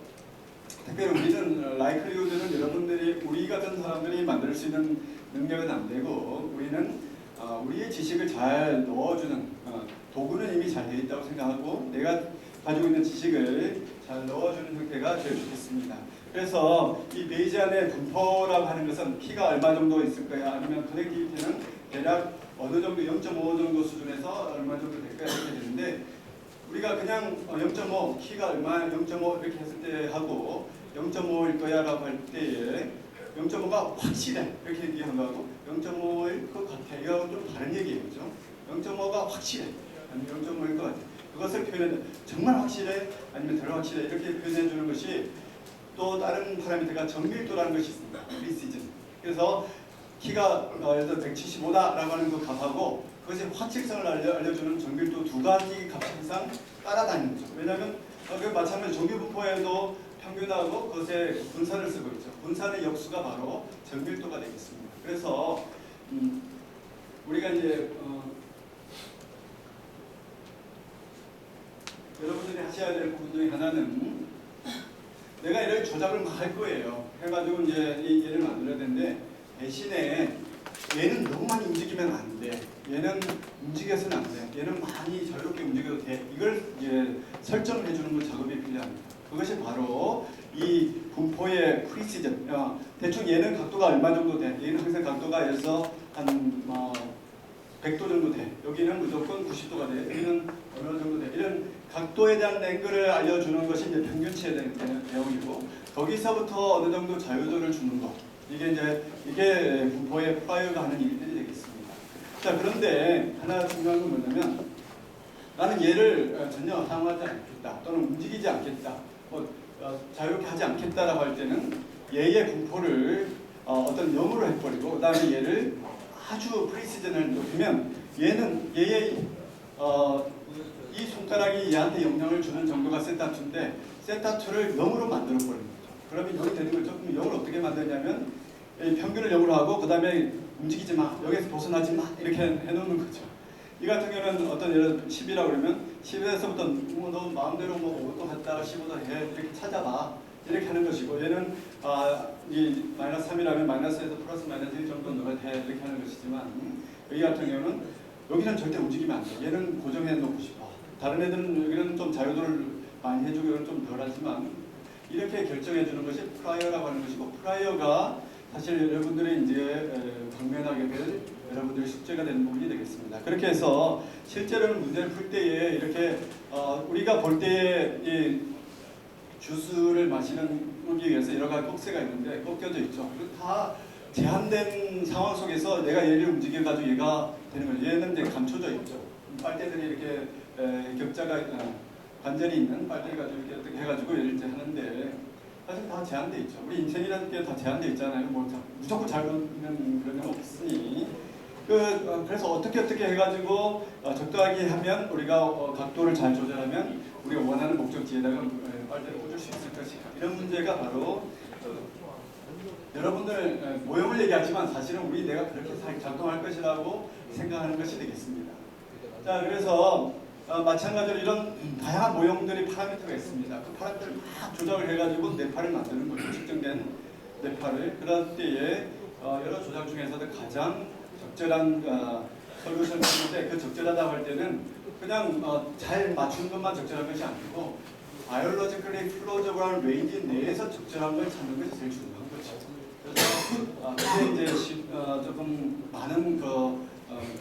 Speaker 1: 특별히 우리는 라이클리후드는 여러분들이 우리 같은 사람들이 만들 수 있는 능력은 안 되고 우리는 우리의 지식을 잘 넣어주는 도구는 이미 잘 되어 있다고 생각하고 내가 가지고 있는 지식을 잘 넣어주는 형태가 제일 좋겠습니다. 그래서 이 베이지안의 분포라고 하는 것은 키가 얼마 정도 있을 거야 아니면 커넥티비티는 대략 어느 정도 0.5 정도 수준에서 얼마 정도 될까 이렇게 되는데 우리가 그냥 0.5 키가 얼마 0.5 이렇게 했을 때 하고 0.5일 거야 라고 할 때에 0.5가 확실해 이렇게 얘기한 거하고 0.5일 것 같아 이거하고 좀 다른 얘기예요. 그렇죠? 0.5가 확실해 아니면 0.5일 것 같아 그것을 표현해 정말 확실해 아니면 덜 확실해 이렇게 표현해 주는 것이 또 다른 파라미터가 정밀도라는 것이 있습니다. 프리시즌. 그래서 키가 예를 들어 175다라고 하는 그 값하고 그것의 확실성을 알려주는 정밀도 두 가지 값 항상 따라다니는 거죠. 왜냐하면 마찬가지 정규분포에도 평균하고 그것의 분산을 쓰고 있죠. 분산의 역수가 바로 정밀도가 되겠습니다. 그래서 우리가 이제 얘는 너무 많이 움직이면 안 돼. 얘는 움직여서는 안 돼. 얘는 많이 자유롭게 움직여도 돼. 이걸 이제 설정을 해주는 건 작업이 필요합니다. 그것이 바로 이 분포의 프리시전. 대충 얘는 각도가 얼마 정도 돼. 얘는 항상 각도가 해서 한 100도 정도 돼. 여기는 무조건 90도가 돼. 여기는 어느 정도 돼. 이런 각도에 대한 앵글을 알려주는 것이 이제 평균치에 대한 내용이고, 거기서부터 어느 정도 자유도를 주는 것. 이게 분포의 프라이어가 하는 일들이 되겠습니다. 자, 그런데 하나 중요한 건 뭐냐면, 나는 얘를 전혀 사용하지 않겠다, 또는 움직이지 않겠다, 자유롭게 하지 않겠다라고 할 때는 얘의 분포를 어떤 0으로 해버리고, 그 다음에 얘를 아주 프리시전을 높이면 얘는 얘의 이 손가락이 얘한테 영향을 주는 정도가 세타2인데 세타2를 0으로 만들어 버리는 거죠. 그러면 0이 되는 거죠. 그럼 0을 어떻게 만드냐면 평균을 0으로 하고 그 다음에 움직이지 마, 여기서 벗어나지 마, 이렇게 해놓는 거죠. 이 같은 경우는 어떤 예를 들어 10이라고 그러면 10에서부터 너 마음대로 5도 갔다가 15도 해, 이렇게 찾아봐, 이렇게 하는 것이고, 얘는 이 마이너스 3이라면 마이너스에서 플러스 마이너스 1 정도 넣어야 돼, 이렇게 하는 것이지만, 여기 같은 경우는 여기는 절대 움직이면 안 돼. 얘는 고정해 놓고 싶어. 다른 애들은 여기는 좀 자유도를 많이 해주고 여기는 좀 덜하지만, 이렇게 결정해 주는 것이 프라이어라고 하는 것이고, 프라이어가 사실 여러분들이 이제 방면하게 될 여러분들의 숙제가 되는 부분이 되겠습니다. 그렇게 해서 실제로는 문제를 풀 때에 이렇게 우리가 볼 때에 이 주스를 마시기 위해서 여러 가지 꺽쇠가 있는데 꺾여져 있죠. 다 제한된 상황 속에서 내가 얘를 움직여가지고 얘가 되는 거죠. 얘는 이제 감춰져 있죠. 빨대들이 이렇게 격자가 관절이 있는 빨대를 가지고 이렇게 어떻게 해가지고 얘를 이제 하는데 사실 다 제한돼 있죠. 우리 인생이라는 게 다 제한돼 있잖아요. 뭐 무조건 잘 되는 그런 건 없으니. 그래서 어떻게 해가지고 적당하게 하면 우리가 각도를 잘 조절하면 우리가 원하는 목적지에다가 빨대를 꽂을 수 있을 것인가. 이런 문제가 바로 여러분들 모형을 얘기하지만 사실은 내가 그렇게 작동할 것이라고 생각하는 것이 되겠습니다. 자, 그래서 마찬가지로 이런 다양한 모형들이 파라미터가 있습니다. 그 파라미터를 막 조작을 해가지고 뇌파를 만드는 거죠. 측정된 뇌파를. 그럴 때에 여러 조작 중에서도 가장 적절한 솔루션을 찾는데, 그 적절하다고 할 때는 그냥 잘 맞춘 것만 적절한 것이 아니고 biologically plausible range 내에서 적절한 걸 찾는 것이 제일 중요한 거죠. 그래서 그게 이제 조금 많은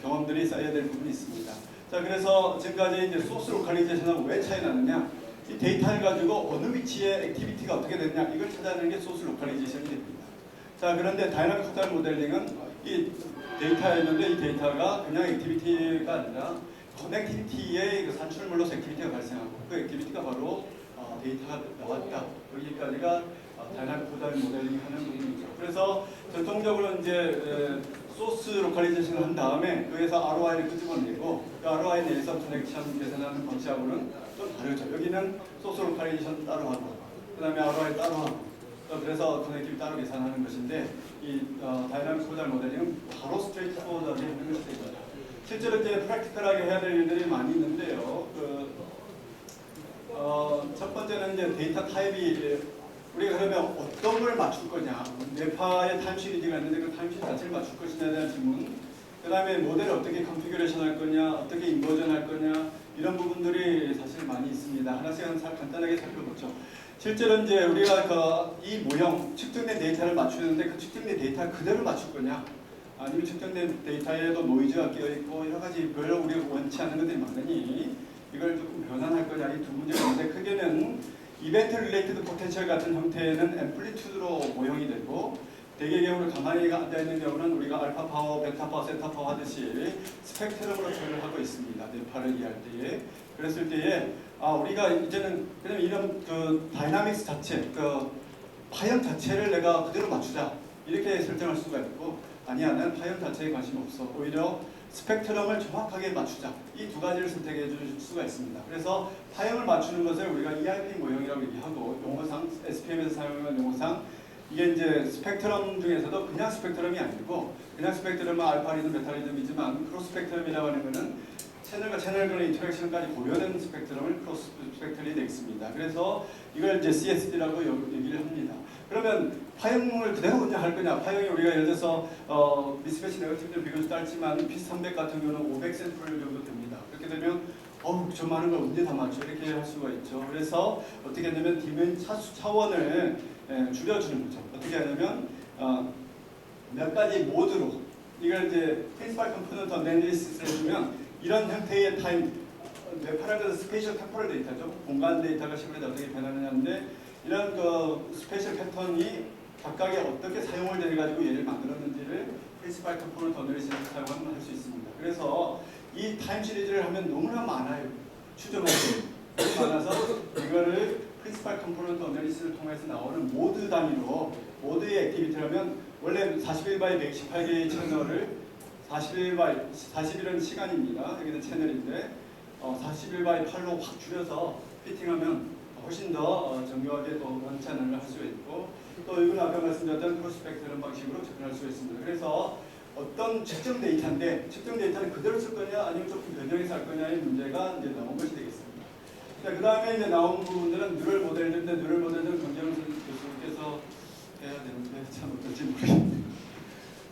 Speaker 1: 경험들이 쌓여야 될 부분이 있습니다. 자, 그래서 지금까지 이제 소스 로컬리제이션하고 왜 차이 나느냐? 이 데이터를 가지고 어느 위치에 액티비티가 어떻게 되느냐, 이걸 찾아내는 게 소스 로컬리제이션이 됩니다. 자, 그런데 다이나믹 코탈 모델링은 이 데이터였는데 이 데이터가 그냥 액티비티가 아니라 커넥티비티의 그 산출물로서 액티비티가 발생하고, 그 액티비티가 바로 데이터가 나왔다. 여기까지가 다이나믹 코탈 모델링 하는 부분이죠. 그래서 전통적으로 이제 소스 로컬리제이션을 한 다음에 그에서 ROI를 끄집어내고, 그 ROI 내에서 커넥션 계산하는 방식하고는 좀 다르죠. 여기는 소스 로컬리제이션 따로 하고, 그 다음에 ROI 따로 하고, 그래서 커넥티비티 따로 계산하는 것인데, 이 다이나믹 코달 모델링은 바로 스트레이트 포워드하게 하는 것이 됩니다. 실제로 이제 프랙티컬하게 해야 될 일들이 많이 있는데요. 첫 번째는 이제 데이터 타입이, 우리가 그러면 어떤 걸 맞출 거냐, 뇌파의 타임 시리즈가 있는데 그 타임 시리즈 자체를 맞출 것이냐에 대한 질문, 그 다음에 모델을 어떻게 컨피규레이션 할 거냐, 어떻게 인버전 할 거냐, 이런 부분들이 사실 많이 있습니다. 하나씩 간단하게 살펴보죠. 실제로 이제 우리가 이 모형, 측정된 데이터를 맞추는데 그 측정된 데이터를 그대로 맞출 거냐, 아니면 측정된 데이터에도 노이즈가 끼어있고 여러 가지 별로 우리가 원치 않는 것들이 많으니 이걸 조금 변환할 거냐, 이 두 문제가 있는데, 크게는 이벤트 릴레이티드 포텐셜 같은 형태는 앰플리튜드로 모형이 되고, 대개의 경우는 가만히 앉아있는 경우는 우리가 알파 파워, 베타 파워, 세타 파워 하듯이 스펙트럼으로 처리를 하고 있습니다. 뇌파를 이해할 때에. 그랬을 때에 우리가 이제는 그냥 이런 다이나믹스 자체, 파형 자체를 내가 그대로 맞추자, 이렇게 설정할 수가 있고, 아니야, 나는 파형 자체에 관심 없어, 오히려 스펙트럼을 정확하게 맞추자, 이 두 가지를 선택해 줄 수가 있습니다. 그래서 파형을 맞추는 것을 우리가 EIP 모형이라고 얘기하고, 용어상 SPM에서 사용하는 용어상 이게 이제 스펙트럼 중에서도 그냥 스펙트럼이 아니고, 그냥 스펙트럼은 알파리즘, 베타리즘이지만 크로스 스펙트럼이라고 하는 것은 채널과 채널 간의 인터랙션까지 고려된 스펙트럼을 크로스 스펙트럼이 되겠습니다. 그래서 이걸 이제 CSD라고 얘기를 합니다. 그러면 파형을 그대로 운영할 거냐? 파형이 우리가 예를 들어서 미스매치 네거티브들 비교적 짧지만 P300 같은 경우는 500샘플 정도 됩니다. 그렇게 되면 저 많은 걸 언제 다 맞춰? 이렇게 할 수가 있죠. 그래서 어떻게 하냐면 디멘 차원을 줄여주는 거죠. 어떻게 하냐면 몇 가지 모드로 이걸 이제 프린시팔 컴포넌트 어널리시스를 해주면 이런 형태의 타임 파라그라프 스페이셜 템포럴 데이터죠. 공간 데이터가 시골에 어떻게 변하느냐인데 이런 그 스페이셜 패턴이 각각에 어떻게 사용을 돼가지고 얘를 만들었는지를 프린시팔 컴포넌트 어널리시스를 사용하면 할 수 있습니다. 그래서 이 타임 시리즈를 하면 너무나 많아요. 추정하기 많아서 이거를 프린시팔 컴포넌트 어널리시스를 통해서 나오는 모드 단위로 모드의 액티비티라면 원래 41바이 128개의 채널을 41은 시간입니다. 여기는 채널인데 41바이 8로 확 줄여서 피팅하면 훨씬 더 정교하게 또 원채널을 할 수 있고 또 이건 아까 말씀드렸던 크로스펙트런 방식으로 접근할 수 있습니다. 그래서 어떤 측정 데이터인데 측정 데이터를 그대로 쓸 거냐 아니면 조금 변형해서 할 거냐의 문제가 이제 나온 것이 되겠습니다. 그 다음에 이제 나온 부분들은 뉴럴 모델인데 뉴럴 모델은 강정훈 교수께서 해야 되는데 참 어떨지 모르겠네요.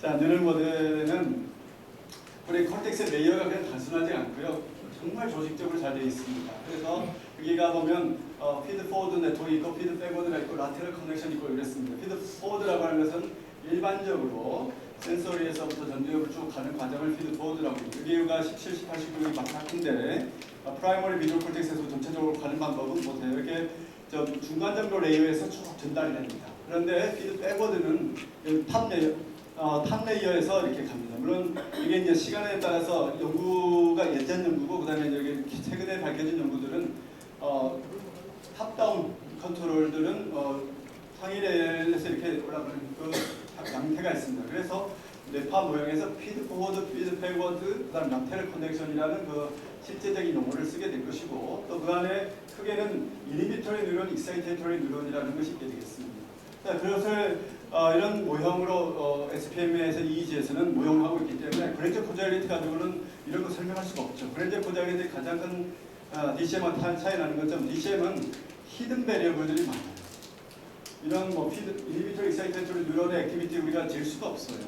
Speaker 1: 자, 뉴럴 모델은 우리 콘텍스트 레이어가 그냥 단순하지 않고요. 정말 조직적으로 잘 되어 있습니다. 그래서 여기가 보면 피드 포워드 네트워크 있고 피드 백워드가 있고 라테럴 커넥션 있고 이랬습니다. 피드 포워드라고 하는 것은 일반적으로 센서리에서부터 전두엽을 쭉 가는 과정을 피드 포워드라고 합니다. 여기가 17, 18, 19이 막 같은데 프라이머리 비주얼 콜텍스에서 전체적으로 가는 방법은 못해요. 이렇게 중간 정도 레이어에서 쭉 전달이 됩니다. 그런데 피드 백워드는 탑 레이어에서 이렇게 갑니다. 물론 이게 이제 시간에 따라서 연구가 예전 연구고 그다음에 여기 최근에 밝혀진 연구들은 탑다운 컨트롤들은 상위 레이어에서 이렇게 올라가는 그 양태가 있습니다. 그래서 뇌파 모형에서 피드 포워드, 피드 백워드, 그다음 라테럴 커넥션이라는 그 실제적인 용어를 쓰게 될 것이고 또 그 안에 크게는 이니비토리 뉴런, 익사이테이터리 뉴런이라는 것이 있게 되겠습니다. 그것을 이런 모형으로 SPM에서 EEG에서는 모형을 하고 있기 때문에 그랜저 코자일리티 가지고는 이런 거 설명할 수가 없죠. 그랜저 코자일리티 가장 큰 DCM과 차이 나는 것처럼 DCM은 히든 베리어블들이 많아요. 이런 뭐 이니비토리 익사이테이터리 뉴런의 액티비티 우리가 잴 수가 없어요.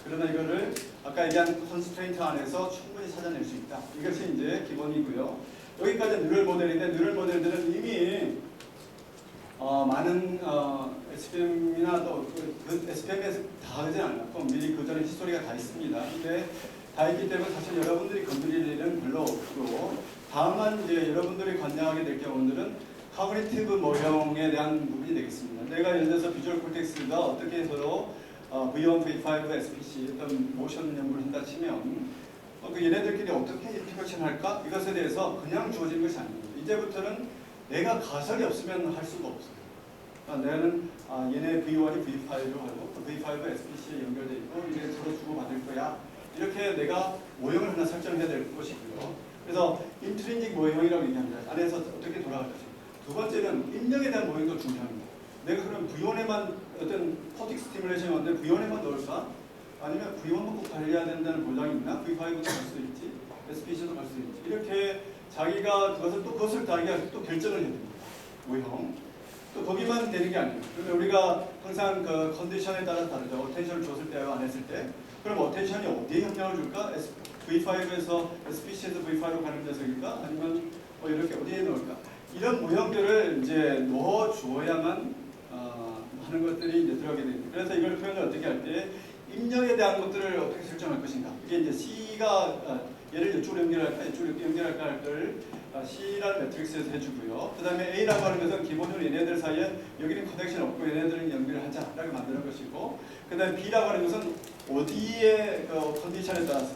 Speaker 1: 그러나 이거를 아까 얘기한 컨스트레인트 안에서 충분히 찾아낼 수 있다. 이것이 이제 기본이고요. 여기까지 뉴럴 모델인데 뉴럴 모델들은 이미 많은 SPM이나 또 그 SPM에서 다 하지 않았고 미리 그 전에 히스토리가 다 있습니다. 근데 다 있기 때문에 사실 여러분들이 건드릴 일은 별로 없고 다만 이제 여러분들이 관여하게 될 경우들은 커그니티브 모형에 대한 부분이 되겠습니다. 내가 예를 들어서 비주얼 콜텍스가 어떻게 서로 V1, V5, SPC 어떤 모션 연구를 한다 치면 그 얘네들끼리 어떻게 인터랙션 할까? 이것에 대해서 그냥 주어진 것이 아닙니다. 이제부터는 내가 가설이 없으면 할 수가 없어요. 내는 얘네 V1이 V5로 하고 V5가 SPC에 연결되어 있고 이게 서로 주고받을 거야. 이렇게 내가 모형을 하나 설정해야 될 것이고요. 그래서 인트린직 모형이라고 얘기합니다. 안에서 어떻게 돌아갈지. 두 번째는 입력에 대한 모형도 중요합니다. 내가 그럼 V1에만 어떤 포틱 스티뮬레이션이 왔는데 V1에만 넣을까? 아니면 V1만 꼭 달려야 된다는 보장이 있나? V5도 갈 수도 있지. SPC도 갈 수도 있지. 이렇게 자기가 그것을 자기가 또 결정을 해야 됩니다. 모형. 또 거기만 되는 게 아니에요. 그러면 우리가 항상 그 컨디션에 따라 다르죠. 어텐션을 줬을 때와 안 했을 때. 그럼 어텐션이 어디에 영향을 줄까? V5에서 SPC에서 V5로 가는 녀석일까? 아니면 이렇게 어디에 넣을까? 이런 모형들을 이제 넣어 주어야만 하는 것들이 이제 들어가게 됩니다. 그래서 이걸 표현을 어떻게 할 때 입력에 대한 것들을 어떻게 설정할 것인가? 이게 이제 C가 얘를 이쪽으로 연결할까, 이쪽으로 연결할까 할 걸 C라는 매트릭스에서 해주고요. 그 다음에 A라고 하는 것은 기본적으로 얘네들 사이에 여기는 커넥션 없고 얘네들은 연결하자라고 만드는 것이고, 그 다음에 B라고 하는 것은 어디에 그 컨디션에 따라서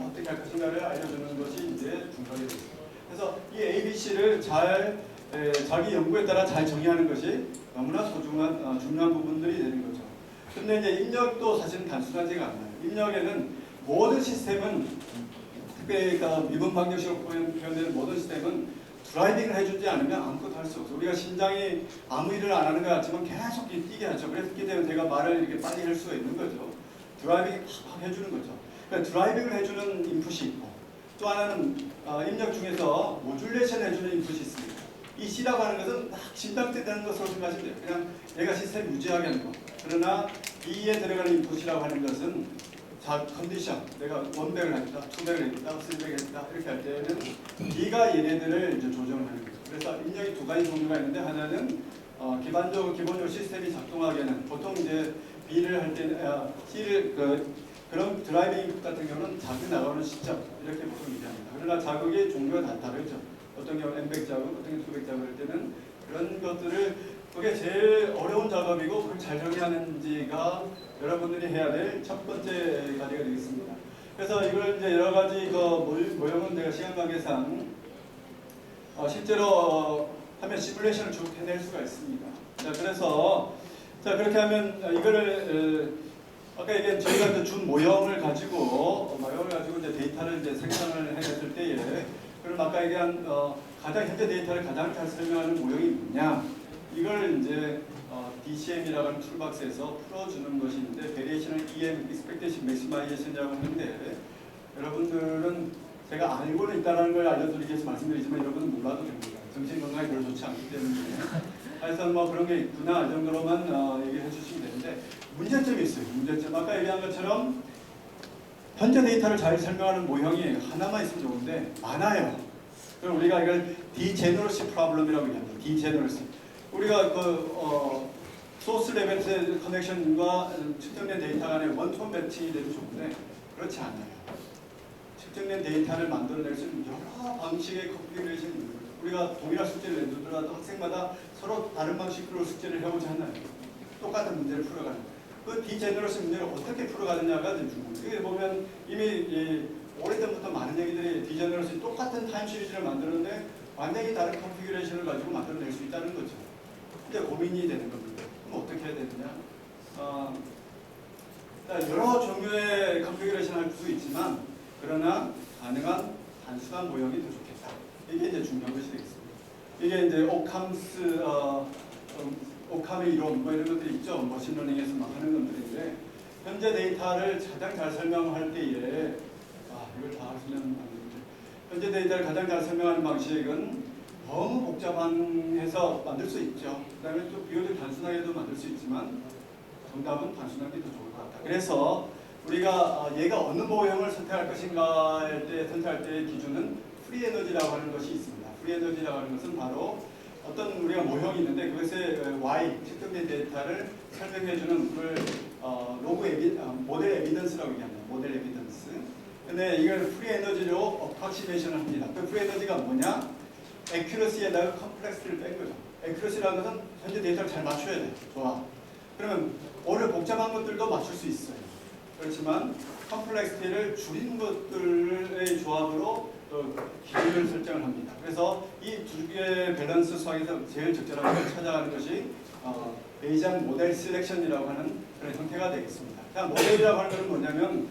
Speaker 1: 어떻게 할 것인가를 알려주는 것이 이제 중요하게 됩니다. 그래서 이 A, B, C를 자기 연구에 따라 잘 정의하는 것이 너무나 소중한 중요한 부분들이 되는 거죠. 근데 이제 입력도 사실은 단순하지가 않아요. 입력에는 모든 시스템은 특별히 미분 방정식으로 표현되는 모든 시스템은 드라이빙을 해주지 않으면 아무것도 할 수 없어요. 우리가 심장이 아무 일을 안 하는 것 같지만 계속 뛰게 하죠. 그렇기 때문에 제가 말을 이렇게 빨리 할 수가 있는 거죠. 드라이빙 확 해주는 거죠. 그러니까 드라이빙을 해주는 인풋이 있고 또 하나는 입력 중에서 모듈레이션 해주는 인풋이 있습니다. 이 C라고 하는 것은 딱 진단되는 것으로 생각하시면 돼요. 그냥 얘가 시스템 유지하게 하는 거. 그러나 B에 들어가는 인풋이라고 하는 것은 자 컨디션, 내가 원백을 했다, 투백을 했다, 쓰리백을 했다 이렇게 할 때는 B가 얘네들을 이제 조정을 하는 거죠. 그래서 입력이 두 가지 종류가 있는데 하나는 기본적으로 시스템이 작동하기에는 보통 이제 B를 할 때는 C를 그런 드라이빙 인풋 같은 경우는 자극 나가는 시점 이렇게 보통 얘기합니다. 그러나 자극의 종류가 다 다르죠. 어떤 경우 N백 자극, 어떤 경우 투백 자극 할 때는 그런 것들을 그게 제일 어려운 작업이고 그걸 잘 정리하는지가 여러분들이 해야 될 첫 번째 가지가 되겠습니다. 그래서 이걸 이제 여러 가지 모형은 제가 시간 관계상 실제로 하면 시뮬레이션을 쭉 해낼 수가 있습니다. 자, 그래서 그렇게 하면 이거를 아까 얘기한 저희가 이제 준 모형을 가지고 이제 데이터를 이제 생성을 해냈을 때에 그럼 아까 얘기한 가장 현재 데이터를 가장 잘 설명하는 모형이 뭐냐 이걸 이제 DCM이라고 하는 툴박스에서 풀어주는 것이 있는데 Variational EM Expectation Maximization이라고 하는데 여러분들은 제가 알고는 있다는 걸 알려드리기 위해서 말씀드리지만 여러분은 몰라도 됩니다. 정신건강에 별로 좋지 않기 때문에 그래서 뭐 그런 게 있구나 이 정도로만 얘기를 해주시면 되는데 문제점이 있어요. 문제점 아까 얘기한 것처럼 현재 데이터를 잘 설명하는 모형이 하나만 있으면 좋은데 많아요. 그럼 우리가 이걸 디제너러시 프로블럼이라고 얘기합니다. 디제너러시 우리가 소스 레벨 커넥션과 측정된 데이터 간의 원톤 매칭이 돼도 좋은데 그렇지 않아요. 측정된 데이터를 만들어낼 수 있는 여러 방식의 컨피그레이션이 있는 거죠. 우리가 동일한 숙제를 내주더라도 학생마다 서로 다른 방식으로 숙제를 해보지 않나요? 똑같은 문제를 풀어가는 거예요. 그 디제너러시 문제를 어떻게 풀어가느냐가 중요해요. 여기 보면 이미 오래전부터 많은 얘기들이 디제너러시 똑같은 타임 시리즈를 만드는데 완전히 다른 컨피그레이션을 가지고 만들어낼 수 있다는 거죠. 이제 고민이 되는 겁니다. 그럼 어떻게 해야 되느냐? 여러 종류의 컨피그레이션을 할 수 있지만 그러나 가능한 단순한 모형이 더 좋겠다. 이게 이제 중요한 것이 되겠습니다. 이게 이제 오캄의 이론 뭐 이런 것들이 있죠. 머신러닝에서 막 하는 것들인데 현재 데이터를 가장 잘 설명할 때에 이걸 다 하시면 안 됩니다. 현재 데이터를 가장 잘 설명하는 방식은 너무 복잡해서 만들 수 있죠. 그 다음에 또 비교적 단순하게도 만들 수 있지만 정답은 단순한 게 더 좋을 것 같다. 그래서 우리가 얘가 어느 모형을 선택할 것인가 할 때 선택할 때의 기준은 프리 에너지라고 하는 것이 있습니다. 프리 에너지라고 하는 것은 바로 어떤 우리가 모형이 있는데 그것의 Y 측정된 데이터를 설명해주는 그걸 모델 에비던스라고 얘기합니다. 모델 에비던스. 근데 이걸 프리 에너지로 어프로시메이션을 합니다. 그 프리 에너지가 뭐냐? 액큐러시에다가 컴플렉스를 뺀 거죠. 액큐러시라는 것은 현재 데이터를 잘 맞춰야 돼. 좋아. 그러면 오히려 복잡한 것들도 맞출 수 있어요. 그렇지만 컴플렉시티를 줄인 것들의 조합으로 기준을 설정을 합니다. 그래서 이 두 개의 밸런스 수학에서 제일 적절한 것을 찾아가는 것이 베이지안 모델 셀렉션이라고 하는 그런 형태가 되겠습니다. 자, 모델이라고 하는 것은 뭐냐면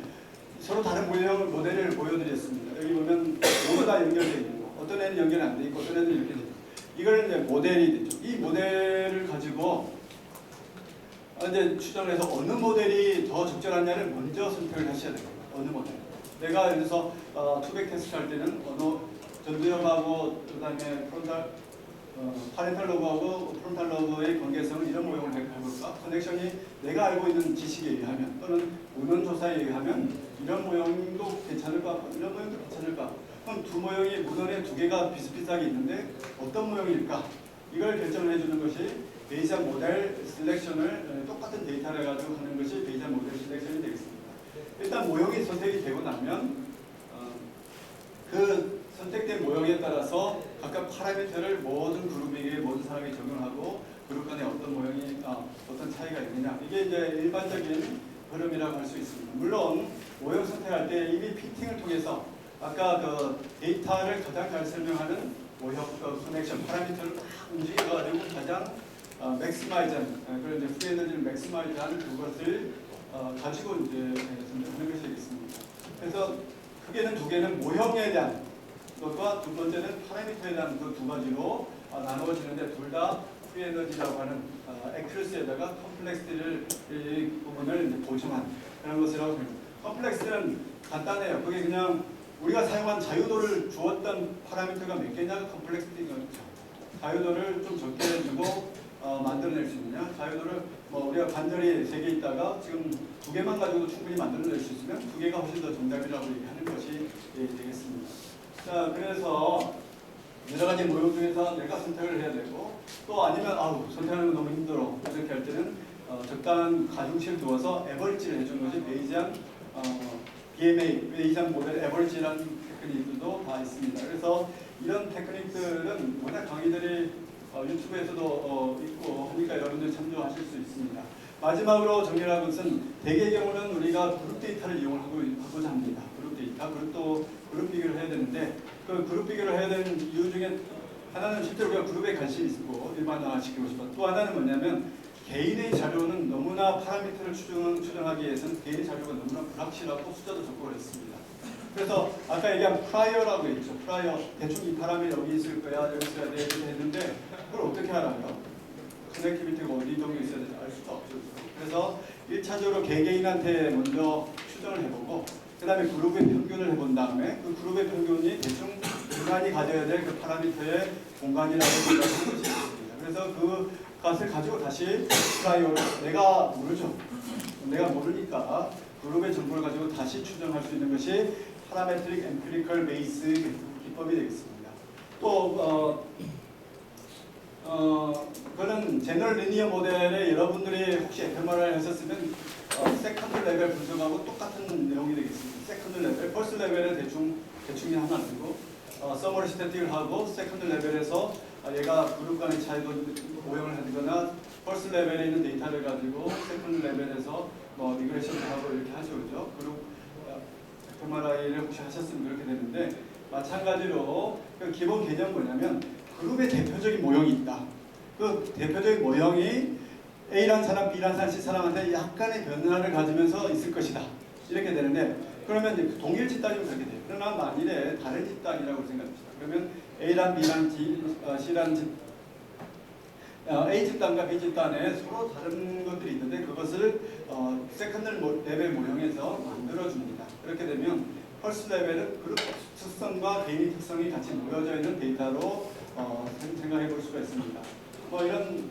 Speaker 1: 서로 다른 모델을 보여드렸습니다. 여기 보면 모두 다 연결되어 있는 거. 어떤 애는 연결이 안 돼 있고 어떤 애는 이렇게 돼 있고. 이걸 이제 모델이 되죠. 이 모델을 가지고 이제 추정을 해서 어느 모델이 더 적절하냐를 먼저 선택을 하셔야 됩니다. 어느 모델. 내가 예를 들어서 투백 테스트 할 때는 어느 전두엽하고 그다음에 파렌탈 로브하고 프론탈 로브의 관계성을 이런 모형을 해볼까? 커넥션이 내가 알고 있는 지식에 의하면 또는 의논 조사에 의하면 이런 모형도 괜찮을까? 이런 모형도 괜찮을까? 그럼 두 모형이 문헌에 두 개가 비슷비슷하게 있는데 어떤 모형일까? 이걸 결정을 해주는 것이 베이지안 모델 셀렉션을 똑같은 데이터를 가지고 하는 것이 베이지안 모델 셀렉션이 되겠습니다. 일단 모형이 선택이 되고 나면 그 선택된 모형에 따라서 각각 파라미터를 모든 그룹에게 모든 사람이 적용하고 그룹 간에 어떤 모형이 어떤 차이가 있느냐 이게 이제 일반적인 흐름이라고 할 수 있습니다. 물론 모형 선택할 때 이미 피팅을 통해서 아까 그 데이터를 가장 잘 설명하는 모형 커넥션 파라미터를 딱 움직여가지고 가장 맥시마이즈한 그런 이제 프리 에너지를 맥시마이즈한 그것을 가지고 이제 하는 것이 되겠습니다. 그래서 크게는 두 개는 모형에 대한 것과 두 번째는 파라미터에 대한 그 두 가지로 나누어지는데 둘 다 프리 에너지라고 하는 액큐러시에다가 컴플렉시티를 이 부분을 이제 보충한 그런 것이라고 생각합니다. 컴플렉시티는 간단해요. 그게 그냥 우리가 사용한 자유도를 주었던 파라미터가 몇 개냐? 컴플렉시티가 자유도를 좀 적게 주고 만들어낼 수 있느냐? 자유도를 뭐 우리가 관절이 3개 있다가 지금 2개만 가지고도 충분히 만들어낼 수 있으면 2개가 훨씬 더 정답이라고 얘기하는 것이 되겠습니다. 자, 그래서 여러 가지 모형 중에서 내가 선택을 해야 되고, 또 아니면 선택하는 거 너무 힘들어 이렇게 할 때는 적당한 가중치를 두어서 에버리지를 해주는 것이 베이지안 BMA, 베이지안 모델 에버리지라는 테크닉들도 다 있습니다. 그래서 이런 테크닉들은 워낙 강의들이 유튜브에서도 있고 하니까 여러분들이 참조하실 수 있습니다. 마지막으로 정리할 것은 대개의 경우는 우리가 그룹 데이터를 이용하고자 합니다. 그룹 데이터, 그룹 비교를 해야 되는데 그 그룹 비교를 해야 되는 이유 중에 하나는 실제로 우리가 그룹에 관심이 있고 일반화시키고 싶어. 또 하나는 뭐냐면 개인의 자료는 너무나 파라미터를 추정하기 위해서는 개인의 자료가 너무나 불확실하고 숫자도 적고 그랬습니다. 그래서 아까 얘기한 프라이어라고 했죠. 프라이어, 대충 이 파라미터 여기 있을 거야, 여기 있어야 돼 이렇게 했는데 그걸 어떻게 알아요? 커넥티비티가 어디 정도 있어야 될지 알 수가 없죠. 그래서 1차적으로 개개인한테 먼저 추정을 해보고 그 다음에 그룹의 평균을 해본 다음에 그 그룹의 평균이 대충 인간이 가져야 될 그 파라미터의 공간이라고 생각하는 것이 있습니다. 그래서 그것을 가지고 다시 프라이어를 내가 모르죠. 내가 모르니까 그룹의 정보를 가지고 다시 추정할 수 있는 것이 파라메트릭 엠피리컬 베이스 기법이 되겠습니다. 또 그거는 제너럴 리니어 모델에 여러분들이 혹시 FMRI를 했었으면 세컨드 레벨 분석하고 똑같은 내용이 되겠습니다. 세컨드 레벨, 퍼스트 레벨에 대충이 하면 안 되고 서머리 스태틱을 하고 세컨드 레벨에서 얘가 그룹 간의 차이도 오형을 하거나 퍼스트 레벨에 있는 데이터를 가지고 세컨드 레벨에서 뭐 리그레션을 하고 이렇게 하죠. 그죠? 그룹 FMRI를 혹시 하셨으면 그렇게 되는데 마찬가지로 그 기본 개념은 뭐냐면 그룹의 대표적인 모형이 있다. 그 대표적인 모형이 A라는 사람, B라는 사람, C 사람한테 약간의 변화를 가지면서 있을 것이다. 이렇게 되는데 그러면 이제 동일 집단이면 그렇게 돼요. 그러나 만일에 다른 집단이라고 생각합시다. 그러면 A란 B란 C라는 A 집단과 B 집단에 서로 다른 것들이 있는데 그것을 세컨드 레벨 모형에서 만들어줍니다. 그렇게 되면 퍼스트 레벨은 그룹 특성과 개인 특성이 같이 모여져 있는 데이터로 생각해 볼 수가 있습니다. 뭐 이런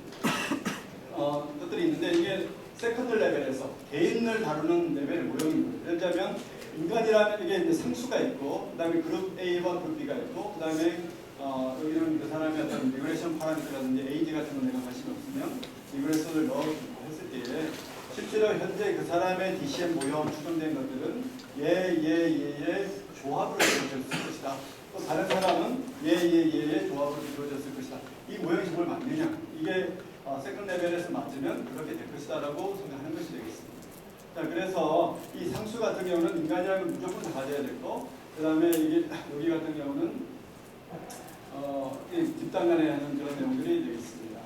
Speaker 1: 것들이 있는데 이게 세컨드 레벨에서 개인을 다루는 레벨의 모형입니다. 예를 들자면 인간이라면 이게 이제 상수가 있고 그 다음에 그룹 A와 그룹 B가 있고 그 다음에 여기는 그 사람의 어떤 리그레이션 파라미터라든지 에이지 같은 거 내가 관심이 없으면 리그레이션을 넣어주고 했을 때에 실제로 현재 그 사람의 DCM 모형 추정된 것들은 얘의 조합으로 이루어졌을 것이다. 또 다른 사람은 얘의 조합으로 이루어졌을 것이다. 이 모형이 뭘 맞느냐? 이게 세컨드 레벨에서 맞으면 그렇게 될 것이다 라고 생각하는 것이 되겠습니다. 자, 그래서 이 상수 같은 경우는 인간이라면 무조건 다 가져야 되고 그 다음에 이게 여기 같은 경우는 집단 간에 하는 그런 내용들이 되겠습니다.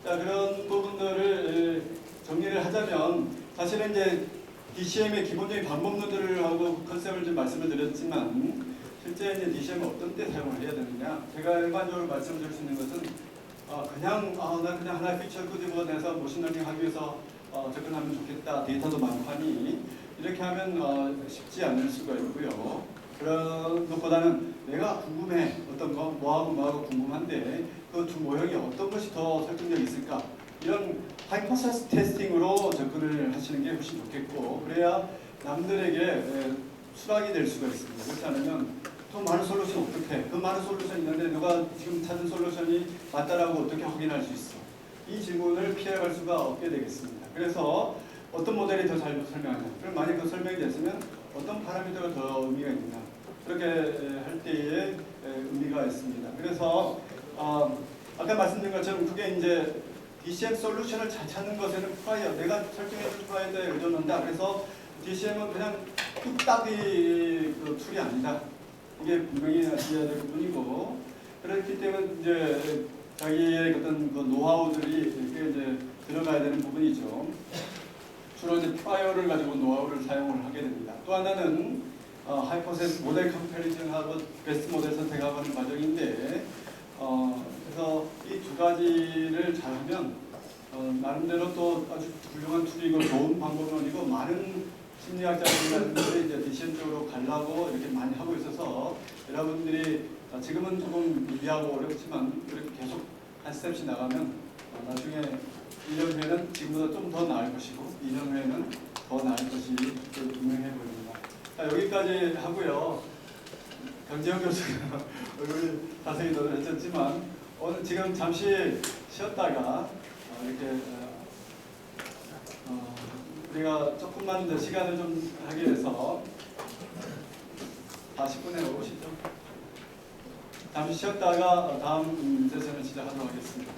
Speaker 1: 자, 그런 부분들을 정리를 하자면 사실은 이제 DCM의 기본적인 방법론들을 하고 컨셉을 좀 말씀을 드렸지만 실제 이제 DCM을 어떤 때 사용을 해야 되느냐? 제가 일반적으로 말씀드릴 수 있는 것은 나 그냥 하나의 피처를 끄집어내서 머신러닝 하기 위해서 접근하면 좋겠다. 데이터도 많고 하니 이렇게 하면 쉽지 않을 수가 있고요. 그런 것보다는 내가 궁금해. 어떤 거 뭐하고 궁금한데 그 두 모형이 어떤 것이 더 설득력이 있을까? 이런 하이포테시스 테스팅으로 접근을 하시는 게 훨씬 좋겠고 그래야 남들에게 수락이 될 수가 있습니다. 그렇지 않으면 더 많은 솔루션 어떻게? 그 많은 솔루션이 있는데 누가 지금 찾은 솔루션이 맞다라고 어떻게 확인할 수 있어? 이 질문을 피해갈 수가 없게 되겠습니다. 그래서 어떤 모델이 더 잘 설명하냐? 그럼 만약 그 설명이 됐으면 어떤 파라미터가 더 의미가 있느냐? 그렇게 할 때에 의미가 있습니다. 그래서 아까 말씀드린 것처럼 그게 이제 DCM 솔루션을 잘 찾는 것에는 프라이어, 내가 설정해준 프라이어에 의존한다. 그래서 DCM은 그냥 뚝딱이 그 툴이 아니다. 이게 분명히 아셔야 될 부분이고 그렇기 때문에 이제 자기의 어떤 그 노하우들이 이렇게 이제 들어가야 되는 부분이죠. 주로 이제 프라이어를 가지고 노하우를 사용을 하게 됩니다. 또 하나는 하이포테시스 모델 컴패리즌하고 베스트 모델 선택하고 하는 과정인데 그래서 이 두 가지를 잘하면 나름대로 또 아주 훌륭한 툴이고 좋은 방법론이고 많은 심리학자분들이 이제 미션 쪽으로 가려고 이렇게 많이 하고 있어서 여러분들이 지금은 조금 미비하고 어렵지만 이렇게 계속 한 스텝씩 나가면 나중에 1년 후에는 지금보다 좀 더 나을 것이고 2년 후에는 더 나을 것이 분명해 보입니다. 자, 여기까지 하고요. 강재영 교수가 얼굴이 자세히 노력했지만 오늘 지금 잠시 쉬었다가 이렇게 우리가 조금만 더 시간을 좀 하기 위해서 40분에 오시죠. 잠시 쉬었다가 다음 세션을 시작하도록 하겠습니다.